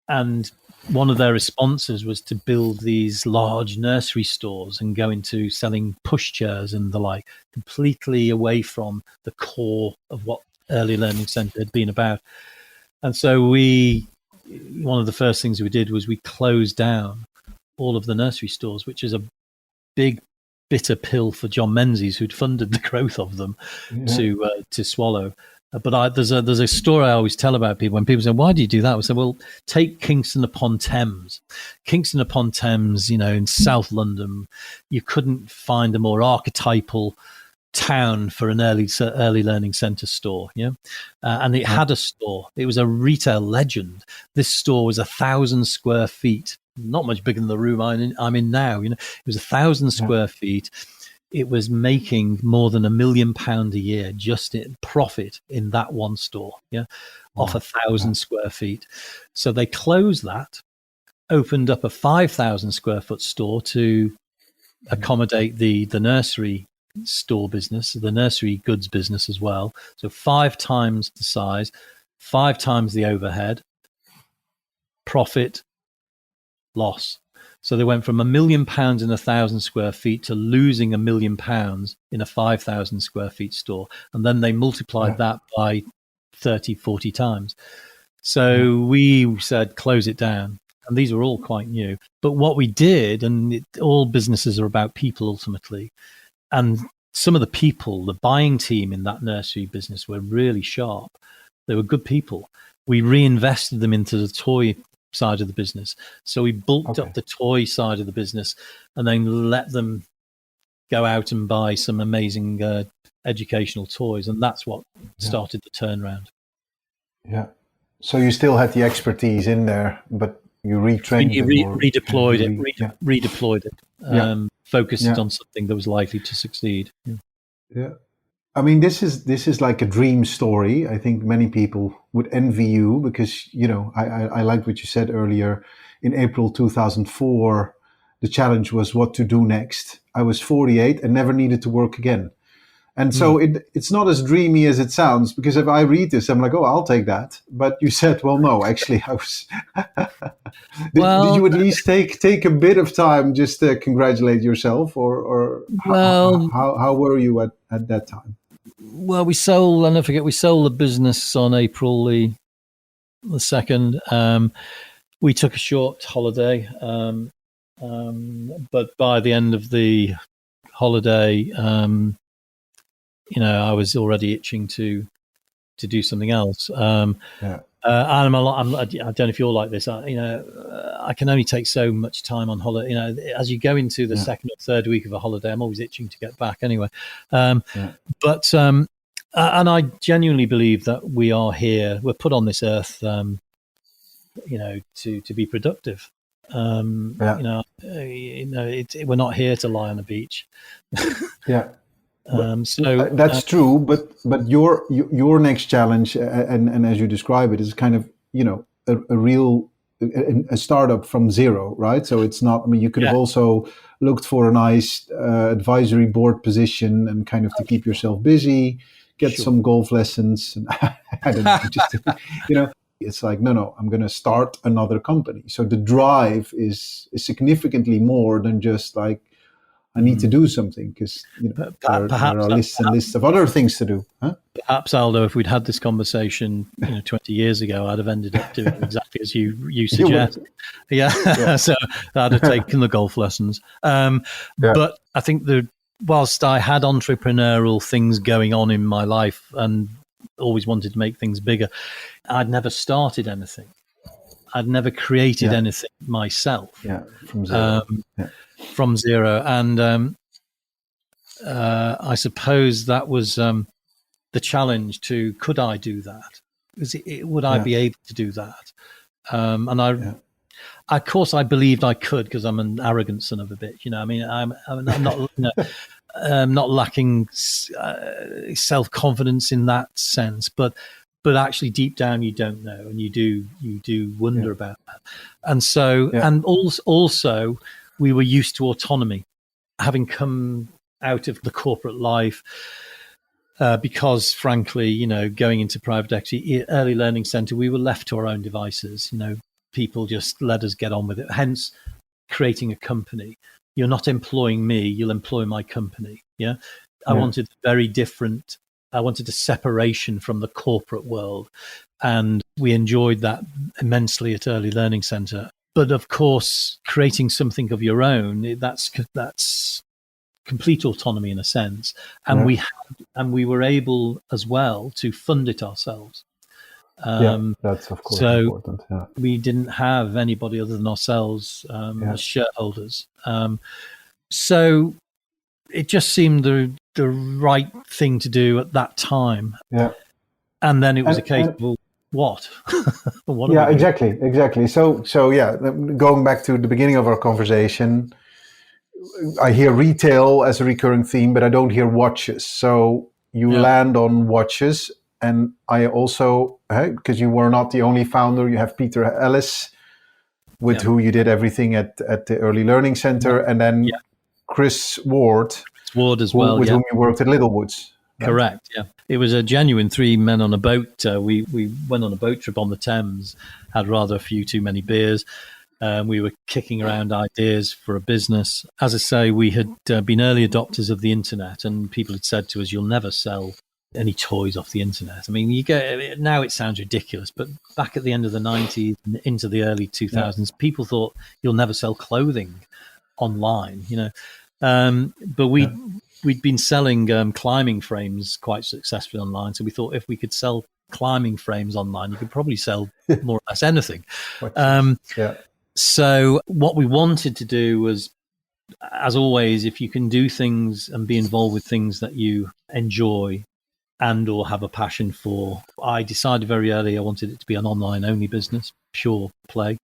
Speaker 2: And one of their responses was to build these large nursery stores and go into selling pushchairs and the like, completely away from the core of what Early Learning Centre had been about. And so one of the first things we did was we closed down all of the nursery stores, which is big bitter pill for John Menzies, who'd funded the growth of them, to swallow. But there's a story I always tell about people. When people say, "Why do you do that?" I say, "Well, take Kingston upon Thames. Kingston upon Thames, in South London, you couldn't find a more archetypal town for an early learning centre store. And it had a store. It was a retail legend. This store was 1,000 square feet, not much bigger than the room I'm in now. It was 1,000 square feet. It was making more than £1 million a year just in profit in that one store, off 1,000 square feet. So they closed that, opened up a 5,000 square foot store to accommodate the nursery store business, the nursery goods business as well. So 5 times the size, 5 times the overhead, profit, loss. So they went from £1 million in 1,000 square feet to losing £1 million in a 5,000 square feet store. And then they multiplied that by 30, 40 times. So we said, close it down. And these were all quite new. But what we did, and all businesses are about people ultimately, and some of the people, the buying team in that nursery business were really sharp. They were good people. We reinvested them into the toy side of the business. So we bulked up the toy side of the business and then let them go out and buy some amazing educational toys. And that's what started the turnaround. Yeah.
Speaker 3: So you still had the expertise in there, but you retrained
Speaker 2: redeployed it, focused on something that was likely to succeed.
Speaker 3: Yeah. I mean, this is like a dream story. I think many people would envy you because, I like what you said earlier. In April 2004, the challenge was what to do next. I was 48 and never needed to work again. And so it's not as dreamy as it sounds, because if I read this, I'm like, oh, I'll take that. But you said, well, no, actually, I was. Did you at least take a bit of time just to congratulate yourself, or how were you at that time?
Speaker 2: Well, we sold. I'll never forget. We sold the business on April the 2nd. We took a short holiday, but by the end of the holiday, I was already itching to do something else. And I don't know if you're like this. I can only take so much time on holiday. As you go into the second or third week of a holiday, I'm always itching to get back anyway. But and I genuinely believe that we are here. We're put on this earth, to be productive. We're not here to lie on a beach.
Speaker 3: That's true, but your next challenge, and as you describe it, is kind of a real startup from zero, right? So it's not. I mean, you could have also looked for a nice advisory board position and kind of to keep yourself busy, get some golf lessons, and I don't know, just It's like no, I'm going to start another company. So the drive is significally more than just like, I need to do something, because there are lists and lists of other things to do. Huh?
Speaker 2: Perhaps, Aldo, if we'd had this conversation 20 years ago, I'd have ended up doing exactly as you suggest. So I'd have taken the golf lessons. But I think whilst I had entrepreneurial things going on in my life and always wanted to make things bigger, I'd never started anything. I'd never created anything myself.
Speaker 3: From zero.
Speaker 2: From zero. And I suppose that was the challenge could I do that? Would I be able to do that? Of course, I believed I could, because I'm an arrogant son of a bitch. I'm not, not lacking self-confidence in that sense, but actually deep down you don't know, and you do wonder about that. And so, and also we were used to autonomy, having come out of the corporate life, because frankly, going into private equity, early learning center, we were left to our own devices. People just let us get on with it. Hence, creating a company. You're not employing me, you'll employ my company. I wanted very different. I wanted a separation from the corporate world, and we enjoyed that immensely at Early Learning Center. But of course, creating something of your own, that's complete autonomy in a sense, and we were able as well to fund it ourselves.
Speaker 3: That's of course
Speaker 2: so
Speaker 3: important. Yeah.
Speaker 2: we didn't have anybody other than ourselves as shareholders. So it just seemed the right thing to do at that time.
Speaker 3: Yeah.
Speaker 2: And then it was a case of, well, what? What
Speaker 3: yeah, exactly. So going back to the beginning of our conversation, I hear retail as a recurring theme, but I don't hear watches. So you land on watches. And I also, because you were not the only founder, you have Peter Ellis, with who you did everything at the Early Learning Center, and then Chris Ward
Speaker 2: as well,
Speaker 3: with whom you worked at Littlewoods.
Speaker 2: Right? Correct, yeah. It was a genuine 3 men on a boat. We went on a boat trip on the Thames, had rather a few too many beers. We were kicking around ideas for a business. As I say, we had been early adopters of the internet, and people had said to us, "You'll never sell any toys off the internet." I mean, now it sounds ridiculous, but back at the end of the 90s and into the early 2000s, people thought you'll never sell clothing online, but we'd been selling climbing frames quite successfully online. So we thought if we could sell climbing frames online, you could probably sell more or less anything. So what we wanted to do was, as always, if you can do things and be involved with things that you enjoy and or have a passion for, I decided very early I wanted it to be an online only business, pure play.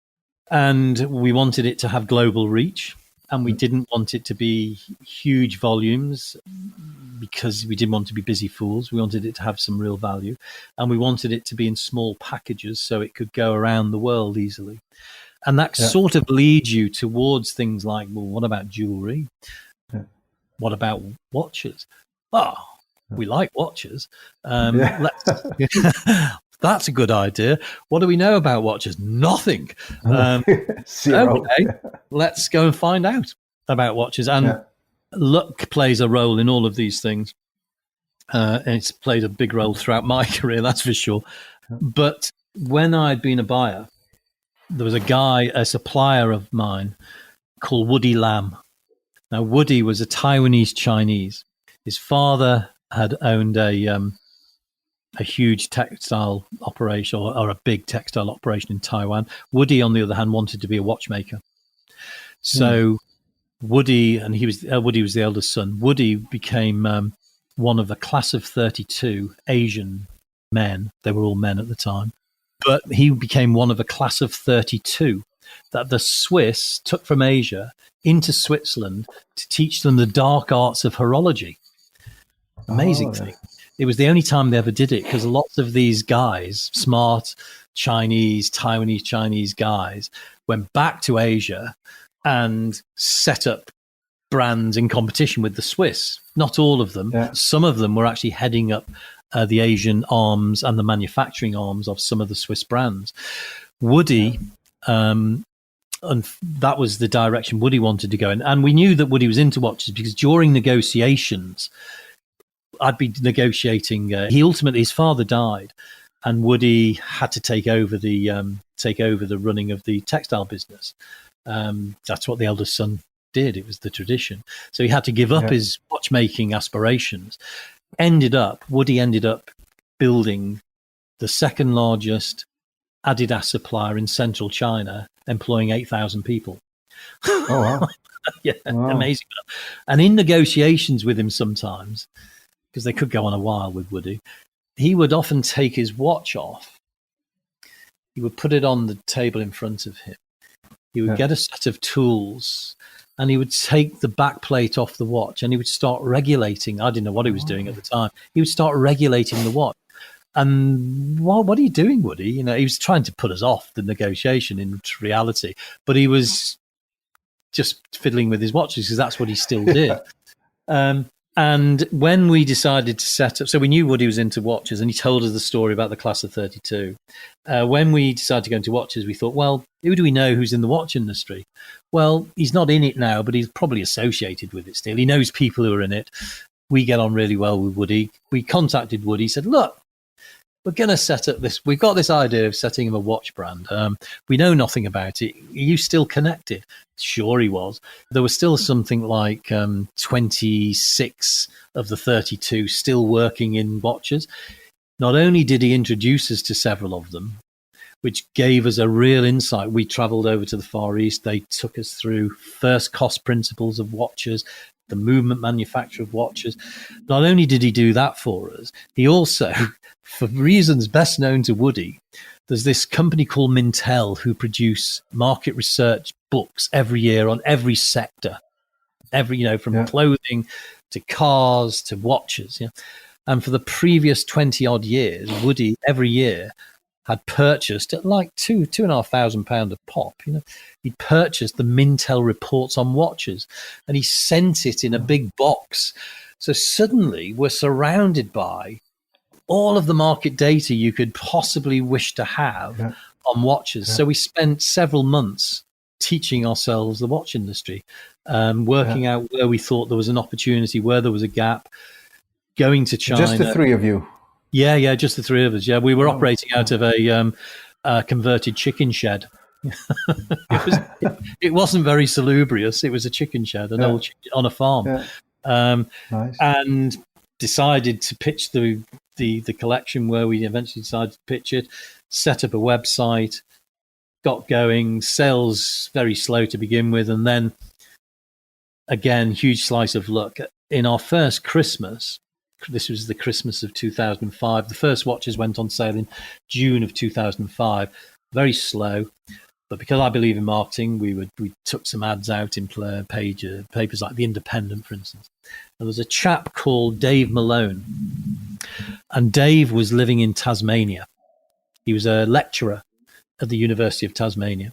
Speaker 2: And we wanted it to have global reach. And we didn't want it to be huge volumes because we didn't want to be busy fools. We wanted it to have some real value. And we wanted it to be in small packages so it could go around the world easily. And that sort of leads you towards things like, well, what about jewelry? What about watches? We like watches. That's a good idea. What do we know about watches? Nothing.
Speaker 3: Zero.
Speaker 2: Okay, let's go and find out about watches. And luck plays a role in all of these things. And it's played a big role throughout my career, that's for sure. But when I'd been a buyer, there was a supplier of mine called Woody Lam. Now, Woody was a Taiwanese Chinese. His father had owned a huge textile operation or a big textile operation in Taiwan. Woody, on the other hand, wanted to be a watchmaker. So Woody, and Woody was the eldest son. Woody became one of the class of 32 Asian men. They were all men at the time. But he became one of a class of 32 that the Swiss took from Asia into Switzerland to teach them the dark arts of horology. Amazing thing. It was the only time they ever did it because lots of these guys, smart Taiwanese Chinese guys, went back to Asia and set up brands in competition with the Swiss. Not all of them. Some of them were actually heading up the Asian arms and the manufacturing arms of some of the Swiss brands. Woody, and that was the direction Woody wanted to go in. And we knew that Woody was into watches because during negotiations, I'd be negotiating. His father died, and Woody had to take over the running of the textile business. That's what the eldest son did. It was the tradition. So he had to give up his watchmaking aspirations. Woody ended up building the second largest Adidas supplier in central China, employing 8,000 people.
Speaker 3: Oh, wow.
Speaker 2: Amazing. And in negotiations with him sometimes, because they could go on a while with Woody, he would often take his watch off. He would put it on the table in front of him. He would get a set of tools and he would take the back plate off the watch and he would start regulating. I didn't know what he was doing at the time. He would start regulating the watch. And what are you doing, Woody? He was trying to put us off the negotiation in reality, but he was just fiddling with his watches because that's what he still did. And when we decided to set up, so we knew Woody was into watches and he told us the story about the class of 32. When we decided to go into watches, we thought, well, who do we know who's in the watch industry? Well, he's not in it now, but he's probably associated with it still. He knows people who are in it. We get on really well with Woody. We contacted Woody, said, look, we're going to set up this. We've got this idea of setting up a watch brand. We know nothing about it. Are you still connected? Sure, he was. There was still something like 26 of the 32 still working in watches. Not only did he introduce us to several of them, which gave us a real insight. We traveled over to the Far East. They took us through first cost principles of watches, the movement manufacture of watches. Not only did he do that for us, he also, for reasons best known to Woody, there's this company called Mintel who produce market research books every year on every sector, from clothing to cars to watches. Yeah. And for the previous 20 odd years, Woody every year had purchased at like £2,500 a pop. He'd purchased the Mintel reports on watches, and he sent it in a big box. So suddenly we're surrounded by all of the market data you could possibly wish to have on watches. So we spent several months teaching ourselves the watch industry, working out where we thought there was an opportunity, where there was a gap, going to China.
Speaker 3: Just the three of you?
Speaker 2: Yeah, just the three of us. Yeah, we were operating out of a converted chicken shed. It wasn't very salubrious. It was a chicken shed, an old on a farm.
Speaker 3: Nice.
Speaker 2: And decided to pitch the collection where we eventually decided to pitch it, set up a website, got going, sales very slow to begin with, and then again, huge slice of luck. In our first Christmas, this was the Christmas of 2005. The first watches went on sale in June of 2005. Very slow, but because I believe in marketing, we took some ads out in papers like The Independent, for instance. There was a chap called Dave Malone, and Dave was living in Tasmania. He was a lecturer at the University of Tasmania.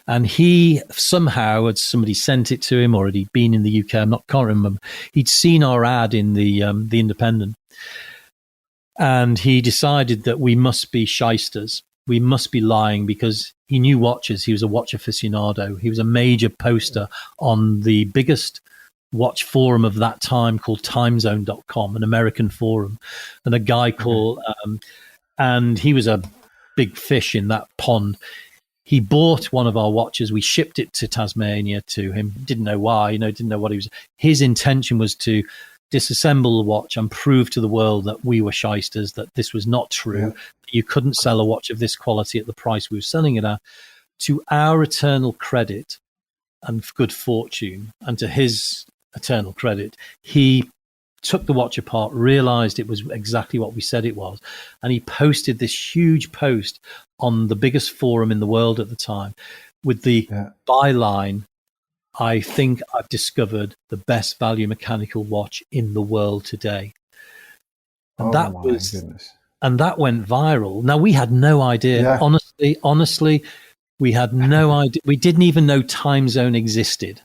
Speaker 2: And he somehow had somebody sent it to him, or had he been in the UK? Can't remember. He'd seen our ad in the Independent, and he decided that we must be shysters. We must be lying, because he knew watches. He was a watch aficionado. He was a major poster on the biggest watch forum of that time called timezone.com, an American forum, and a guy called and he was a big fish in that pond. He bought one of our watches. We shipped it to Tasmania to him. Didn't know why, didn't know what he was. His intention was to disassemble the watch and prove to the world that we were shysters, that this was not true. You couldn't sell a watch of this quality at the price we were selling it at. To our eternal credit and good fortune, and to his eternal credit, he took the watch apart, realized it was exactly what we said it was, and he posted this huge post on the biggest forum in the world at the time with the byline, "I think I've discovered the best value mechanical watch in the world today." And that went viral. Now, we had no idea. Honestly, we had no idea. We didn't even know Time Zone existed.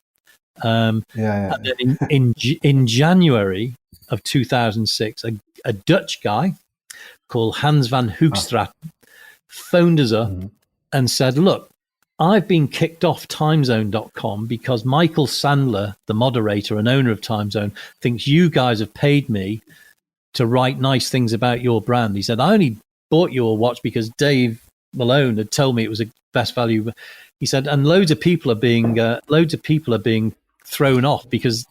Speaker 2: And then in January of 2006, a Dutch guy called Hans van Hoogstraat phoned us up and said, "Look, I've been kicked off timezone.com because Michael Sandler, the moderator and owner of Timezone, thinks you guys have paid me to write nice things about your brand." He said, "I only bought your watch because Dave Malone had told me it was a best value." He said, "And loads of people are being thrown off because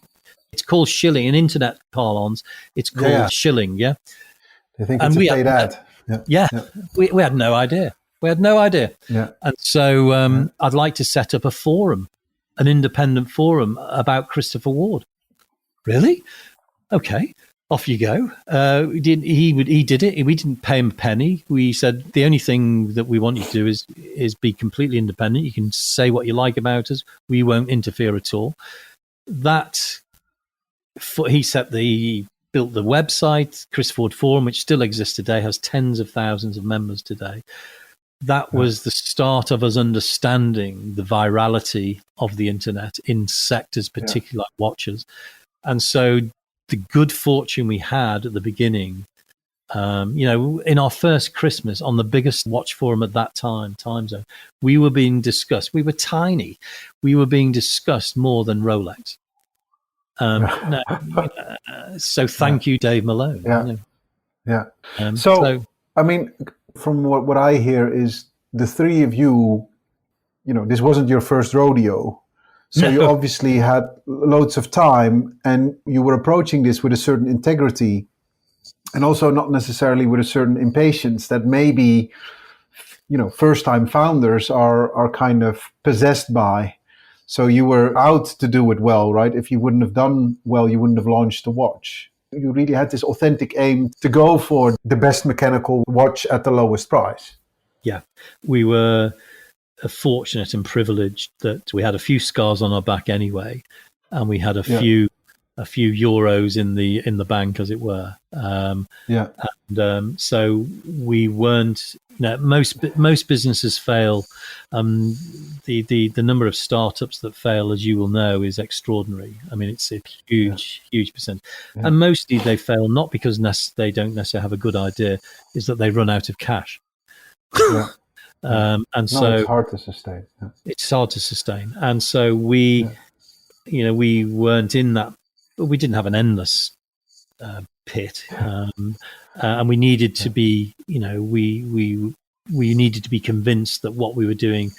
Speaker 2: it's called shilling in internet parlance. It's called shilling." Yeah.
Speaker 3: They think it's a paid ad.
Speaker 2: We had no idea. Yeah. And so I'd like to set up a forum, an independent forum about Christopher Ward. Really? Okay. Off you go. He did it. We didn't pay him a penny. We said, the only thing that we want you to do is be completely independent. You can say what you like about us. We won't interfere at all. He built the website, Chris Ford Forum, which still exists today, has tens of thousands of members today. That was the start of us understanding the virality of the internet in sectors, particularly like watches. And so the good fortune we had at the beginning, in our first Christmas on the biggest watch forum at that time, Time Zone, we were being discussed. We were tiny. We were being discussed more than Rolex. So thank you, Dave Malone.
Speaker 3: So I mean, from what I hear is the three of you, this wasn't your first rodeo. So you
Speaker 2: No.
Speaker 3: obviously had loads of time and you were approaching this with a certain integrity and also not necessarily with a certain impatience that maybe, first time founders are kind of possessed by. So you were out to do it well, right? If you wouldn't have done well, you wouldn't have launched the watch. You really had this authentic aim to go for the best mechanical watch at the lowest price.
Speaker 2: Yeah, we were fortunate and privileged that we had a few scars on our back anyway, and we had a few euros in the bank, as it were. So we weren't. Most businesses fail. The number of startups that fail, as you will know, is extraordinary. I mean, it's a huge percent, and mostly they fail not because they don't necessarily have a good idea, is that they run out of cash. And so
Speaker 3: it's hard to sustain.
Speaker 2: It's hard to sustain, and so we weren't in that. We didn't have an endless pit, and we needed to be. We needed to be convinced that what we were doing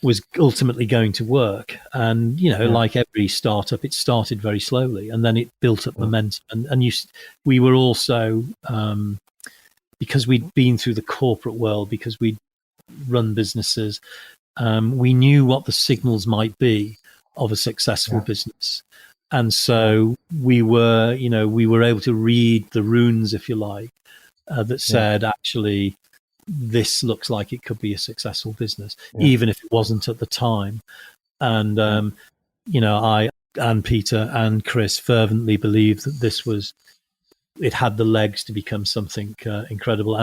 Speaker 2: was ultimately going to work. And like every startup, it started very slowly, and then it built up momentum. And we were also. Because we'd been through the corporate world, because we'd run businesses, we knew what the signals might be of a successful business. And so we were able to read the runes, if you like, that said, actually, this looks like it could be a successful business, even if it wasn't at the time. And, I and Peter and Chris fervently believed that it had the legs to become something incredible.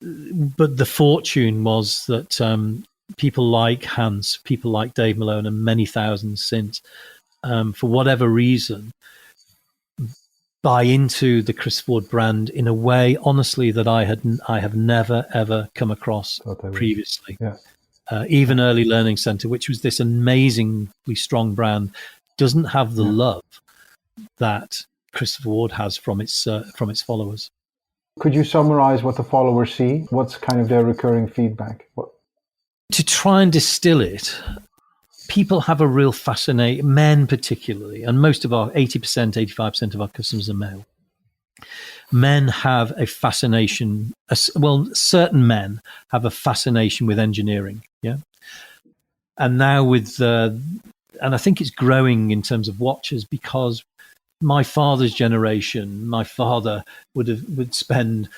Speaker 2: But the fortune was that people like Hans, people like Dave Malone, and many thousands since, for whatever reason, buy into the Chris Ford brand in a way, honestly, that I have never ever come across previously. Even Early Learning Center, which was this amazingly strong brand, doesn't have the love that Chris Ford has from its followers.
Speaker 3: Could you summarize what the followers see? What's kind of their recurring feedback?
Speaker 2: To try and distill it, people have a real fascination, men particularly, and most of our 80%, 85% of our customers are male. Men have a fascination, certain men have a fascination with engineering, and now and I think it's growing in terms of watches, because my father's generation, my father would spend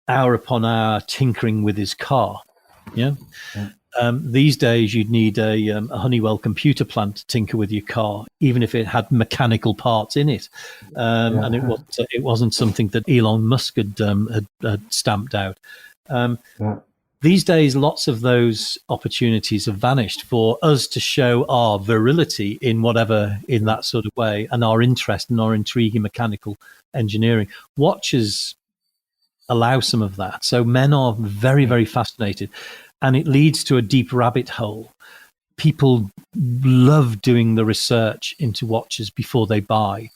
Speaker 2: hour upon hour tinkering with his car. These days, you'd need a Honeywell computer plant to tinker with your car, even if it had mechanical parts in it. And it wasn't something that Elon Musk had stamped out. These days, lots of those opportunities have vanished for us to show our virility in that sort of way, and our interest and our intriguing mechanical engineering. Watches allow some of that. So men are very, very fascinated, and it leads to a deep rabbit hole. People love doing the research into watches before they buy.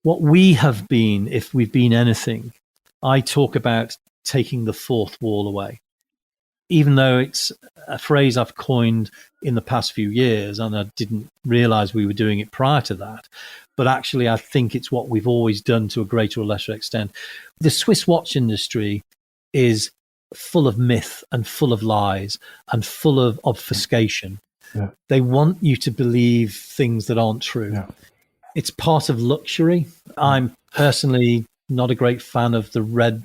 Speaker 2: What we have been, if we've been anything, I talk about taking the fourth wall away, even though it's a phrase I've coined in the past few years, and I didn't realize we were doing it prior to that. But actually, I think it's what we've always done to a greater or lesser extent. The Swiss watch industry is full of myth and full of lies and full of obfuscation. They want you to believe things that aren't true. It's part of luxury. I'm personally not a great fan of the red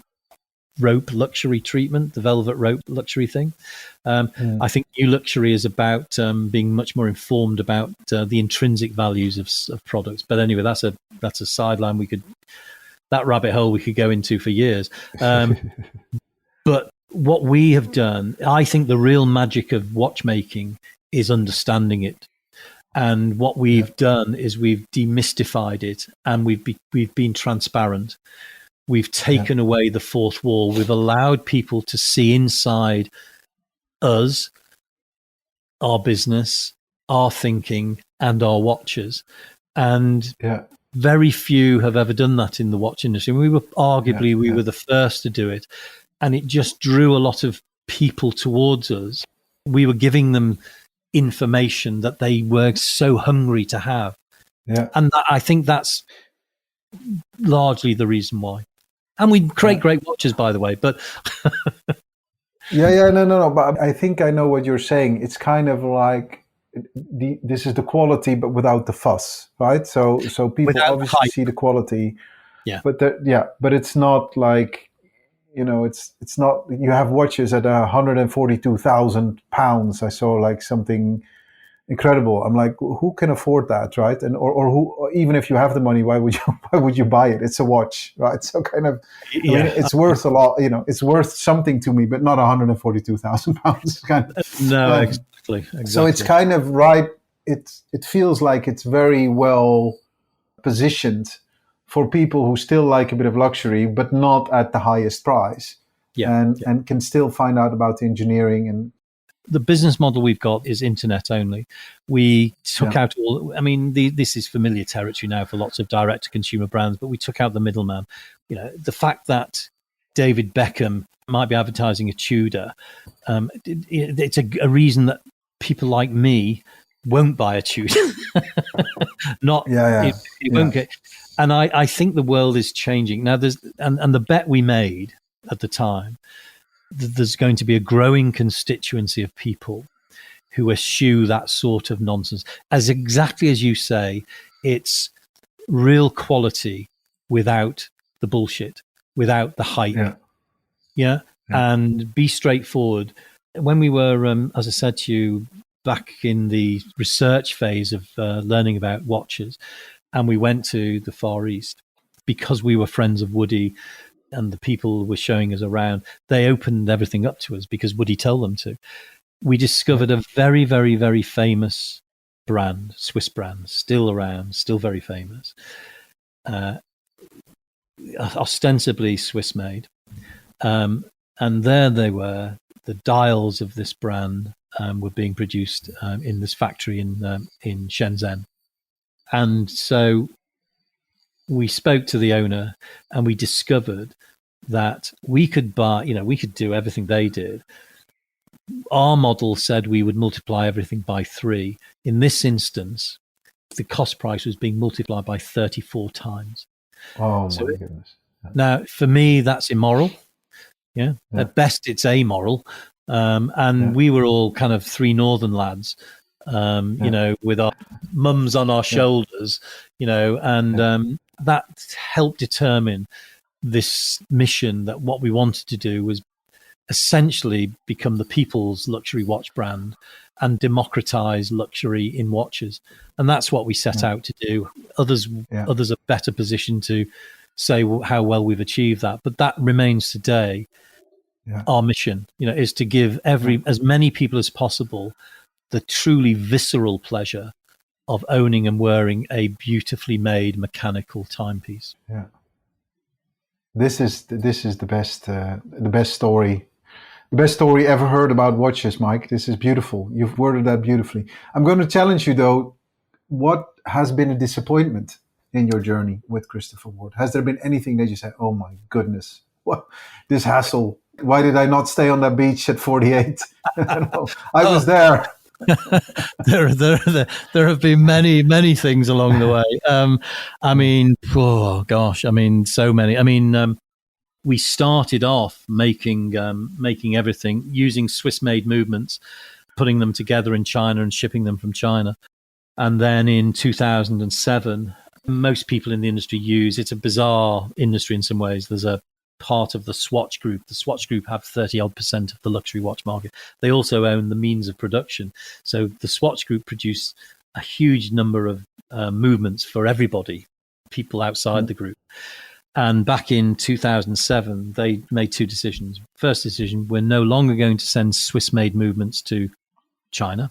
Speaker 2: rope luxury treatment, the velvet rope luxury thing. I think new luxury is about being much more informed about the intrinsic values of products. But anyway, that's a sideline that rabbit hole we could go into for years. But what we have done, I think the real magic of watchmaking is understanding it. And what we've done is we've demystified it, and we've been transparent. We've taken away the fourth wall. We've allowed people to see inside us, our business, our thinking, and our watches. And Very few have ever done that in the watch industry. We were we were the first to do it, and it just drew a lot of people towards us. We were giving them information that they were so hungry to have.
Speaker 3: Yeah.
Speaker 2: And I think that's largely the reason why. And we create great watches, by the way, but
Speaker 3: no. But I think I know what you're saying. It's kind of like this is the quality, but without the fuss, right? So people
Speaker 2: Without
Speaker 3: obviously
Speaker 2: hype.
Speaker 3: see the quality,
Speaker 2: Yeah.
Speaker 3: but it's not like, it's not. You have watches at £142,000. I saw like something incredible. I'm like, who can afford that, right? And or who, or even if you have the money, why would you buy it? It's a watch, right? So kind of, I mean, it's worth a lot. It's worth something to me, but not £142,000. Kind of,
Speaker 2: no, exactly.
Speaker 3: So it's kind of right. It feels like it's very well positioned for people who still like a bit of luxury, but not at the highest price. And can still find out about the engineering. And
Speaker 2: the business model we've got is internet only. We took out all, I mean, this is familiar territory now for lots of direct to consumer brands, but we took out the middleman. The fact that David Beckham might be advertising a Tudor, it's a reason that people like me won't buy a Tudor. It won't get. And I think the world is changing now. And the bet we made at the time, there's going to be a growing constituency of people who eschew that sort of nonsense. As exactly as you say, it's real quality without the bullshit, without the hype. Yeah. And be straightforward. When we were, as I said to you, back in the research phase of learning about watches, and we went to the Far East because we were friends of Woody and the people were showing us around, they opened everything up to us because Woody told them to. We discovered a very, very, very famous brand, Swiss brand, still around, still very famous, ostensibly Swiss made. And there they were, the dials of this brand were being produced in this factory in Shenzhen. And so we spoke to the owner and we discovered that we could buy, we could do everything they did. Our model said we would multiply everything by 3. In this instance, the cost price was being multiplied by 34 times.
Speaker 3: Oh, my goodness.
Speaker 2: Now, for me, that's immoral. Yeah. At best, it's amoral. We were all kind of 3 northern lads, with our mums on our shoulders, that helped determine this mission, that what we wanted to do was essentially become the people's luxury watch brand and democratize luxury in watches. And that's what we set out to do. Others are better positioned to say how well we've achieved that. But that remains today. Our mission, is to give as many people as possible the truly visceral pleasure of owning and wearing a beautifully made mechanical timepiece.
Speaker 3: Yeah. This is the best story. The best story ever heard about watches, Mike. This is beautiful. You've worded that beautifully. I'm going to challenge you, though. What has been a disappointment in your journey with Christopher Ward? Has there been anything that you say, oh my goodness, what this hassle? Why did I not stay on that beach at 48? I was there.
Speaker 2: There have been many things along the way. So many. We started off making everything using Swiss-made movements, putting them together in China and shipping them from China. And then in 2007, most people in the industry it's a bizarre industry in some ways. There's a part of the Swatch Group. The Swatch Group have 30-odd% of the luxury watch market. They also own the means of production. So the Swatch Group produce a huge number of movements for everybody, people outside the group. And back in 2007, they made 2 decisions. First decision, we're no longer going to send Swiss-made movements to China.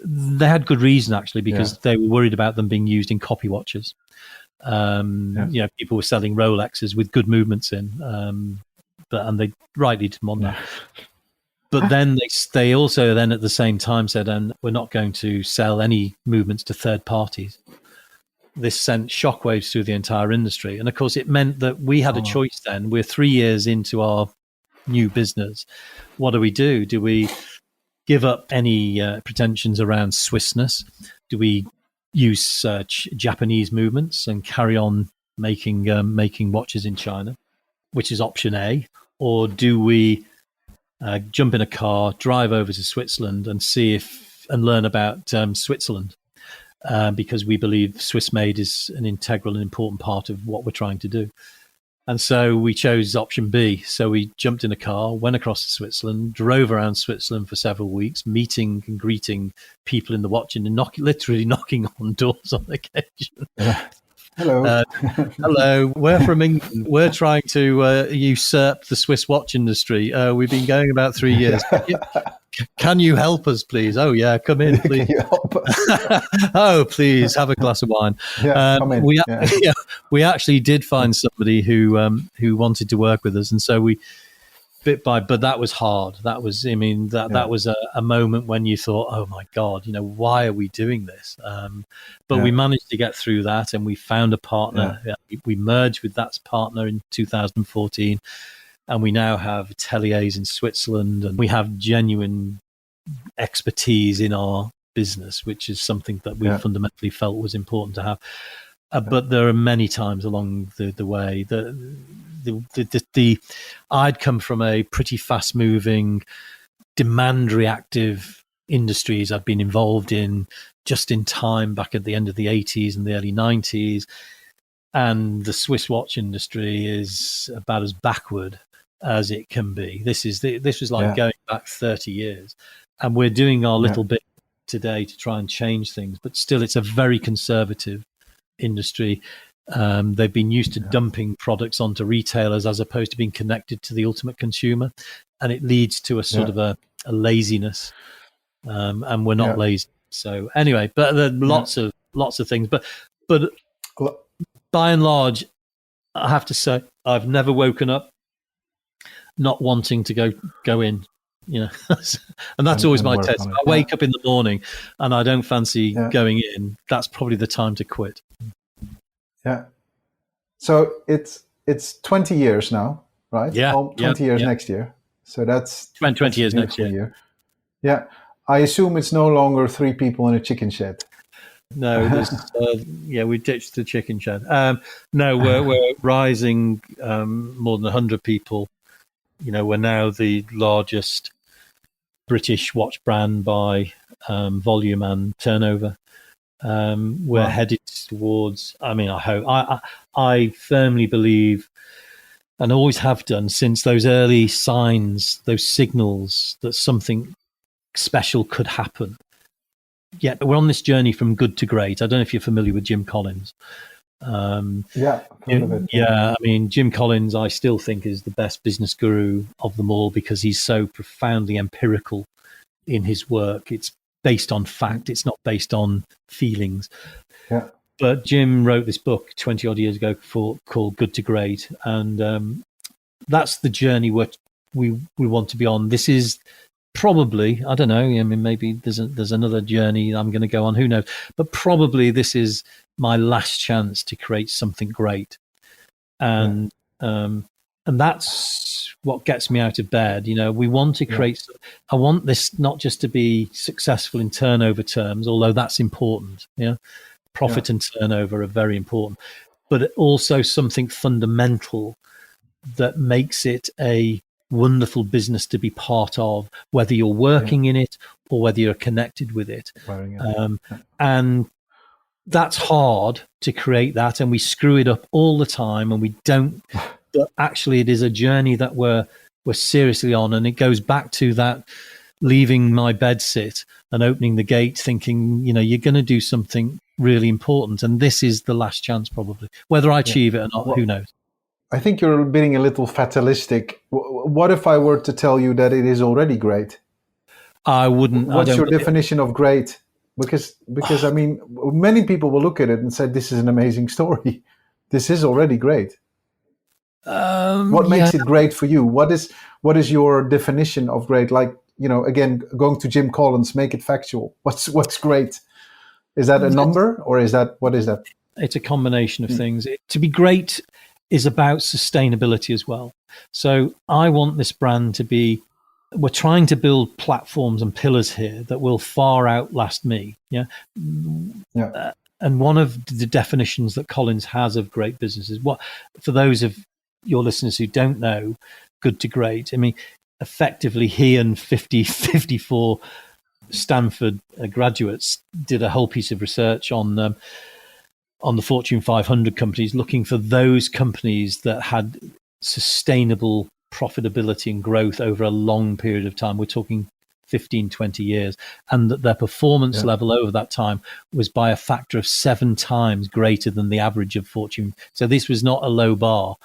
Speaker 2: They had good reason, actually, because they were worried about them being used in copy watches. People were selling Rolexes with good movements in, and they rightly didn't want that. But then they also then at the same time said, and we're not going to sell any movements to third parties. this sent shockwaves through the entire industry. And of course, it meant that we had a choice then. We're 3 years into our new business. What do? Do we give up any pretensions around Swissness? Do we use Japanese movements and carry on making watches in China, which is option A? Or do we jump in a car, drive over to Switzerland and learn about Switzerland? Because we believe Swiss made is an integral and important part of what we're trying to do. And so we chose option B. So we jumped in a car, went across to Switzerland, drove around Switzerland for several weeks, meeting and greeting people in the watch and literally knocking on doors on occasion.
Speaker 3: Hello.
Speaker 2: Hello. We're from England. We're trying to usurp the Swiss watch industry. We've been going about 3 years. Can you help us, please? Oh, yeah, come in, please.
Speaker 3: Can you help us?
Speaker 2: Oh, please, have a glass of wine.
Speaker 3: Come in.
Speaker 2: We actually did find somebody who wanted to work with us, and so we but that was hard. That was, that was a moment when you thought, oh my God, why are we doing this? But we managed to get through that, and we found a partner. We merged with that partner in 2014. And we now have ateliers in Switzerland, and we have genuine expertise in our business, which is something that we fundamentally felt was important to have. But there are many times along the way I'd come from a pretty fast-moving, demand-reactive industries I've been involved in just in time back at the end of the 80s and the early 90s. And the Swiss watch industry is about as backward as it can be. This was like going back 30 years, and we're doing our little bit today to try and change things, but still it's a very conservative industry. They've been used to dumping products onto retailers as opposed to being connected to the ultimate consumer, and it leads to a sort of a laziness, and we're not lazy. So anyway, but there are lots of things, but by and large, I have to say I've never woken up not wanting to go in, and that's always my test. I wake up in the morning and I don't fancy going in. That's probably the time to quit.
Speaker 3: Yeah. So it's 20 years now, right?
Speaker 2: Yeah.
Speaker 3: 20 years next year. So that's
Speaker 2: 20 years next year.
Speaker 3: Yeah. I assume it's no longer 3 people in a chicken shed.
Speaker 2: No, we ditched the chicken shed. No, we're rising more than 100 people. We're now the largest British watch brand by volume and turnover. We're headed towards, I firmly believe, and always have done since those early signs, those signals that something special could happen. Yet we're on this journey from good to great. I don't know if you're familiar with Jim Collins. Jim Collins, I still think, is the best business guru of them all because he's so profoundly empirical in his work. It's based on fact. It's not based on feelings. Yeah. But Jim wrote this book 20 odd years ago called Good to Great. And that's the journey we want to be on. This is probably, I don't know, maybe there's another journey I'm going to go on, who knows, but probably this is my last chance to create something great. And that's what gets me out of bed. We want to create, I want this not just to be successful in turnover terms, although that's important. Profit and turnover are very important, but also something fundamental that makes it a wonderful business to be part of, whether you're working in it or whether you're connected with it. And that's hard to create that, and we screw it up all the time, and we don't. But actually, it is a journey that we're seriously on, and it goes back to that leaving my bedsit and opening the gate, thinking, you're going to do something really important, and this is the last chance, probably. Whether I achieve it or not, who knows?
Speaker 3: I think you're being a little fatalistic. What if I were to tell you that it is already great?
Speaker 2: I wouldn't.
Speaker 3: What's your definition of great? Because many people will look at it and say, this is an amazing story. This is already great. What makes it great for you? What is your definition of great? Like, again, going to Jim Collins, make it factual. What's great? Is that a number, or what is that?
Speaker 2: It's a combination of things. To be great is about sustainability as well. So I want this brand to be, we're trying to build platforms and pillars here that will far outlast me. Yeah. And one of the definitions that Collins has of great business is what, for those of your listeners who don't know good to great, I mean, effectively he and 54 Stanford graduates did a whole piece of research on the Fortune 500 companies, looking for those companies that had sustainable profitability and growth over a long period of time. We're talking 15, 20 years, and that their performance level over that time was by a factor of 7 times greater than the average of Fortune. So this was not a low bar.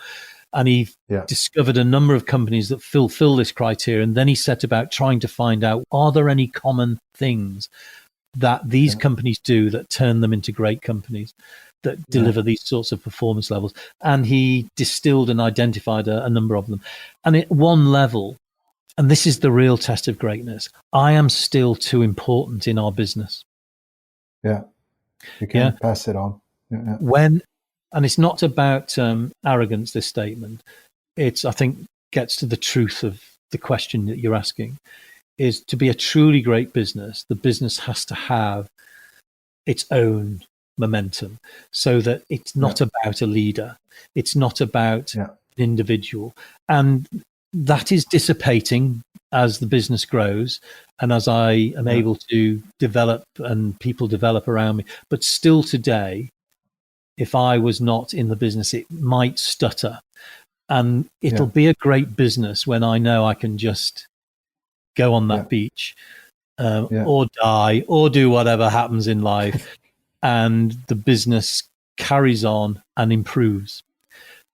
Speaker 2: And he discovered a number of companies that fulfill this criteria. And then he set about trying to find out, are there any common things that these companies do that turn them into great companies that deliver these sorts of performance levels? And he distilled and identified a number of them. And at one level, and this is the real test of greatness, I am still too important in our business.
Speaker 3: Yeah. You can't pass it on.
Speaker 2: And it's not about arrogance, this statement. It's, I think, gets to the truth of the question that you're asking, is to be a truly great business, the business has to have its own momentum, so that it's not about a leader. It's not about an individual. And that is dissipating as the business grows and as I am able to develop and people develop around me. But still today, if I was not in the business, it might stutter. And it'll be a great business when I know I can just go on that beach or die or do whatever happens in life. And the business carries on and improves.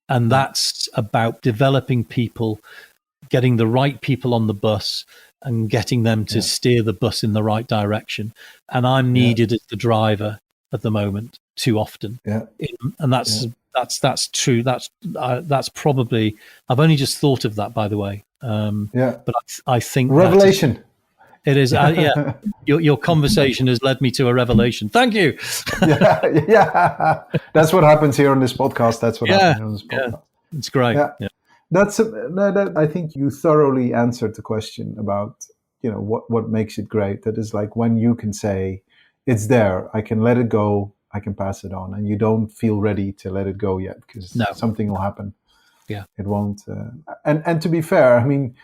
Speaker 2: And that's about developing people, getting the right people on the bus and getting them to steer the bus in the right direction. And I'm needed as the driver at the moment too often. And that's true. That's probably, I've only just thought of that, by the way. But I think
Speaker 3: revelation.
Speaker 2: It is. Your conversation has led me to a revelation. Thank you.
Speaker 3: That's what happens here on this podcast. That's what happens on this podcast.
Speaker 2: It's great.
Speaker 3: I think you thoroughly answered the question about, what makes it great. That is like when you can say, it's there, I can let it go, I can pass it on, and you don't feel ready to let it go yet because something will happen. It won't. And to be fair, I mean,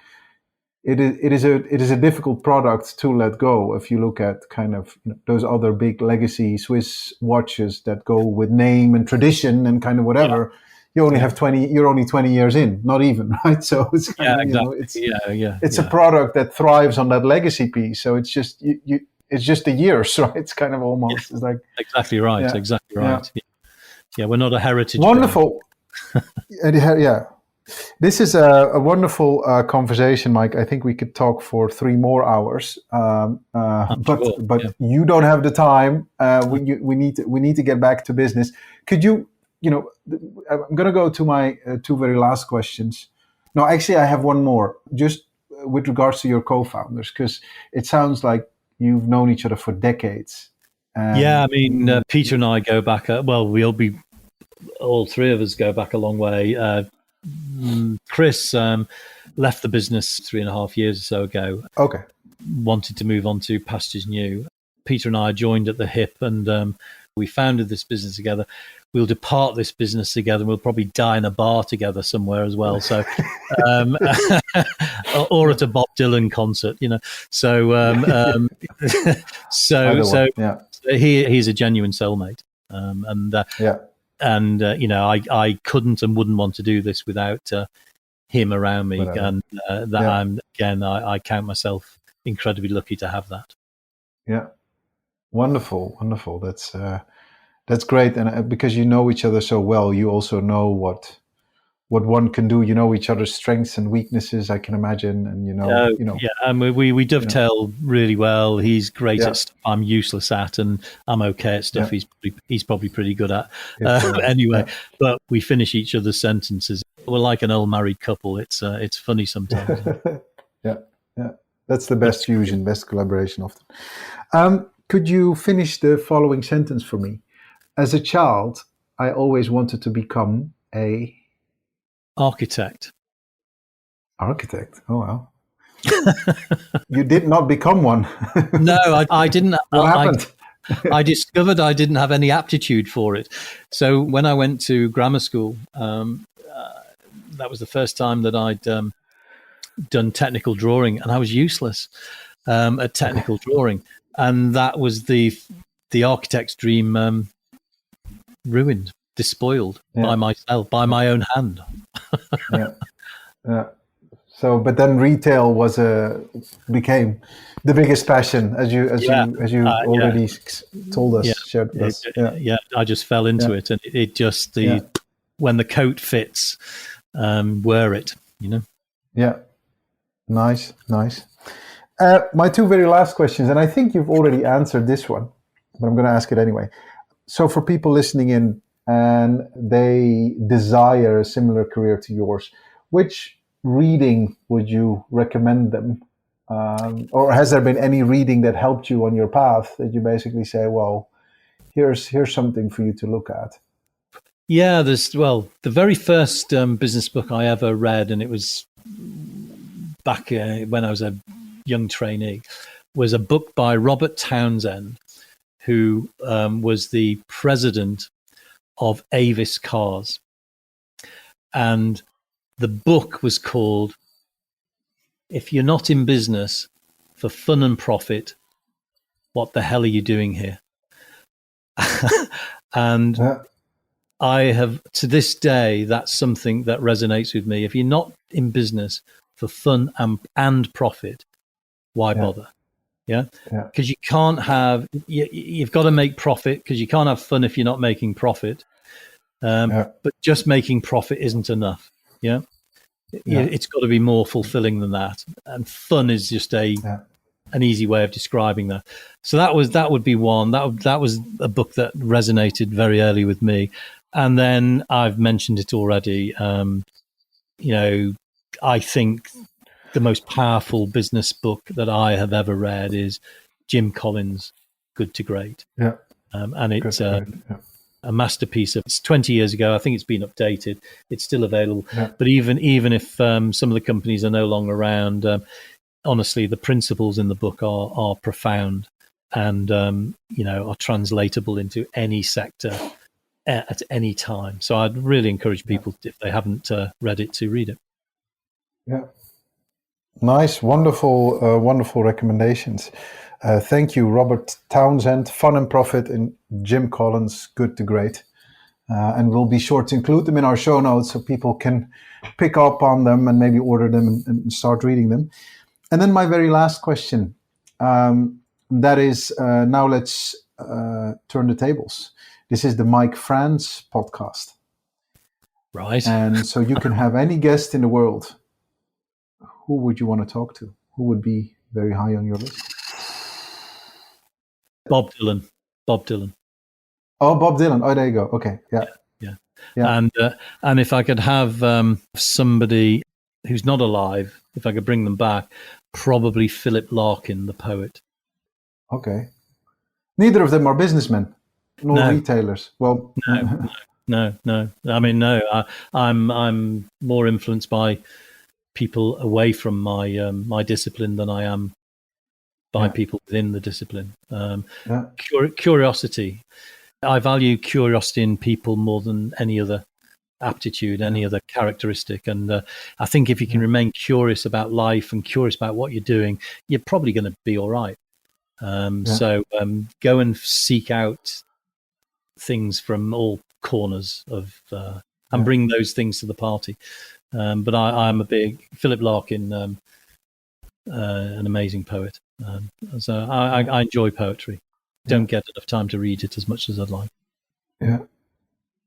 Speaker 3: it is a difficult product to let go. If you look at kind of those other big legacy Swiss watches that go with name and tradition and kind of whatever, you only have 20. You're only 20 years in, not even, right? So it's kind of, it's a product that thrives on that legacy piece. So it's just it's just the years, right? It's kind of almost it's like
Speaker 2: exactly right. Exactly right. Yeah, we're not a heritage.
Speaker 3: Wonderful. This is a wonderful conversation, Mike. I think we could talk for 3 more hours, but you don't have the time. We need to get back to business. Could you? I'm going to go to my 2 very last questions. No, actually, I have one more, just with regards to your co-founders, because it sounds like you've known each other for decades.
Speaker 2: I mean, Peter and I go back. All 3 of us go back a long way. Chris left the business 3.5 years or so ago.
Speaker 3: Okay.
Speaker 2: Wanted to move on to pastures new. Peter and I joined at the hip, and we founded this business together. We'll depart this business together, and we'll probably die in a bar together somewhere as well. So, or at a Bob Dylan concert, So, he's a genuine soulmate, I couldn't and wouldn't want to do this without him around me. I count myself incredibly lucky to have that.
Speaker 3: Yeah, wonderful. That's great, and because you know each other so well, you also know what one can do. You know each other's strengths and weaknesses, I can imagine, and
Speaker 2: we dovetail really well. He's great at stuff I'm useless at, and I'm okay at stuff he's probably pretty good at. But we finish each other's sentences. We're like an old married couple. It's funny sometimes.
Speaker 3: That's the best fusion, best collaboration often. Could you finish the following sentence for me? As a child, I always wanted to become a
Speaker 2: Architect.
Speaker 3: architect. Oh well. You did not become one.
Speaker 2: No, I didn't.
Speaker 3: What happened?
Speaker 2: I discovered I didn't have any aptitude for it. So when I went to grammar school, that was the first time that I'd done technical drawing, and I was useless at technical drawing, and that was the architect's dream ruined, despoiled by myself, by my own hand.
Speaker 3: Yeah. So, but then retail became the biggest passion, as you already told us, shared with us.
Speaker 2: I just fell into it, and it just when the coat fits, wear it, you know.
Speaker 3: Yeah, nice. My two very last questions, and I think you've already answered this one, but I'm going to ask it anyway. So, for people listening in and they desire a similar career to yours, which reading would you recommend them? Or has there been any reading that helped you on your path that you basically say, well, here's something for you to look at?
Speaker 2: Yeah, the very first business book I ever read, and it was back when I was a young trainee, was a book by Robert Townsend, who was the president of Avis Cars. And the book was called "If You're Not in Business for Fun and Profit, What the Hell Are You Doing Here?" And I have, to this day, that's something that resonates with me. If you're not in business for fun and profit, why bother? Because you can't have, you've got to make profit, because you can't have fun if you're not making profit. But just making profit isn't enough. It's got to be more fulfilling than that, and fun is just an easy way of describing that. So that would be one. That was a book that resonated very early with me. And then I've mentioned it already. I think the most powerful business book that I have ever read is Jim Collins' Good to Great. And it's a masterpiece. It's 20 years ago. I think it's been updated. It's still available. But even if some of the companies are no longer around, honestly, the principles in the book are profound and are translatable into any sector at any time. So I'd really encourage people, if they haven't read it, to read it.
Speaker 3: Yeah. Nice, wonderful recommendations. Thank you, Robert Townsend, Fun and Profit, and Jim Collins, Good to Great. And we'll be sure to include them in our show notes so people can pick up on them and maybe order them and start reading them. And then my very last question, that is, now let's turn the tables. This is the Mike Franz podcast.
Speaker 2: Right.
Speaker 3: And so you can have any guest in the world. Who would you want to talk to? Who would be very high on your list?
Speaker 2: Bob Dylan.
Speaker 3: Oh, Bob Dylan. Oh, there you go. Okay. Yeah.
Speaker 2: And if I could have somebody who's not alive, if I could bring them back, probably Philip Larkin, the poet.
Speaker 3: Okay. Neither of them are businessmen, nor retailers. Well,
Speaker 2: no. I mean, no. I'm more influenced by people away from my discipline than I am by people within the discipline. Curiosity. I value curiosity in people more than any other aptitude, any other characteristic. And I think if you can remain curious about life and curious about what you're doing, you're probably going to be all right. So go and seek out things from all corners of and bring those things to the party. But I'm a big Philip Larkin, an amazing poet. So I enjoy poetry. Don't get enough time to read it as much as I'd like.
Speaker 3: Yeah,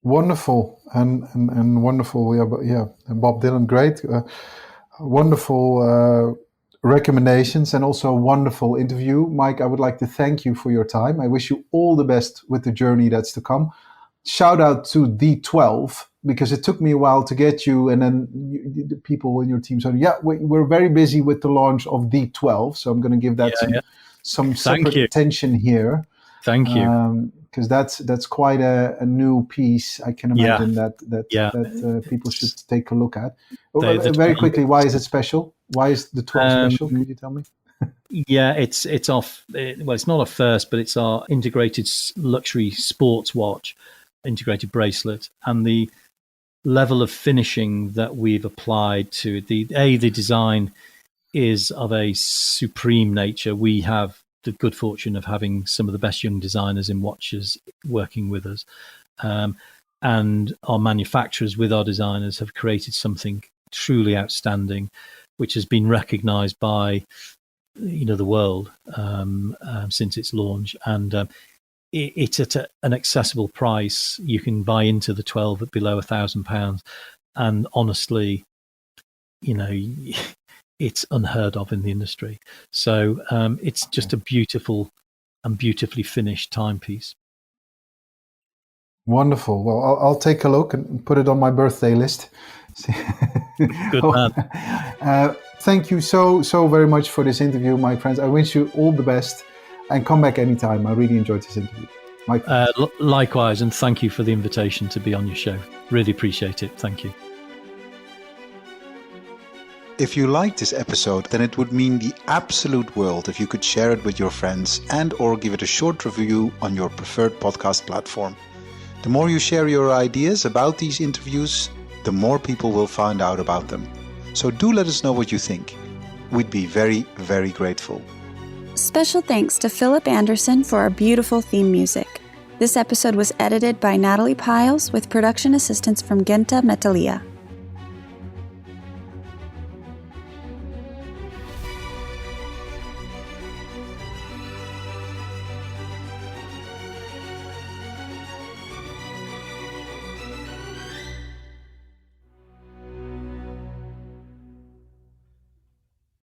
Speaker 3: wonderful and wonderful. And Bob Dylan, great, wonderful recommendations, and also a wonderful interview, Mike. I would like to thank you for your time. I wish you all the best with the journey that's to come. Shout out to D12, because it took me a while to get you, and then the people in your team said, we're very busy with the launch of D12, so I'm going to give that some separate attention here.
Speaker 2: Thank you.
Speaker 3: because that's quite a new piece. I can imagine that people should take a look at. Very quickly, why is it special? Why is the 12 special? Could you tell me?
Speaker 2: Yeah, it's off. Well, it's not a first, but it's our integrated luxury sports watch, integrated bracelet, and the level of finishing that we've applied to the design is of a supreme nature. We have the good fortune of having some of the best young designers in watches working with us, and our manufacturers with our designers have created something truly outstanding, which has been recognized by the world since its launch, and it's at an accessible price. You can buy into the 12 at below £1,000, and honestly, it's unheard of in the industry. So it's just a beautiful and beautifully finished timepiece.
Speaker 3: Wonderful. Well, I'll take a look and put it on my birthday list.
Speaker 2: Good man.
Speaker 3: Thank you so very much for this interview, my friends. I wish you all the best, and come back anytime. I really enjoyed this interview.
Speaker 2: Likewise, and thank you for the invitation to be on your show. Really appreciate it. Thank you.
Speaker 4: If you liked this episode, then it would mean the absolute world if you could share it with your friends and or give it a short review on your preferred podcast platform. The more you share your ideas about these interviews, the more people will find out about them. So do let us know what you think. We'd be very, very grateful.
Speaker 5: Special thanks to Philip Anderson for our beautiful theme music. This episode was edited by Natalie Piles with production assistance from Genta Metalia.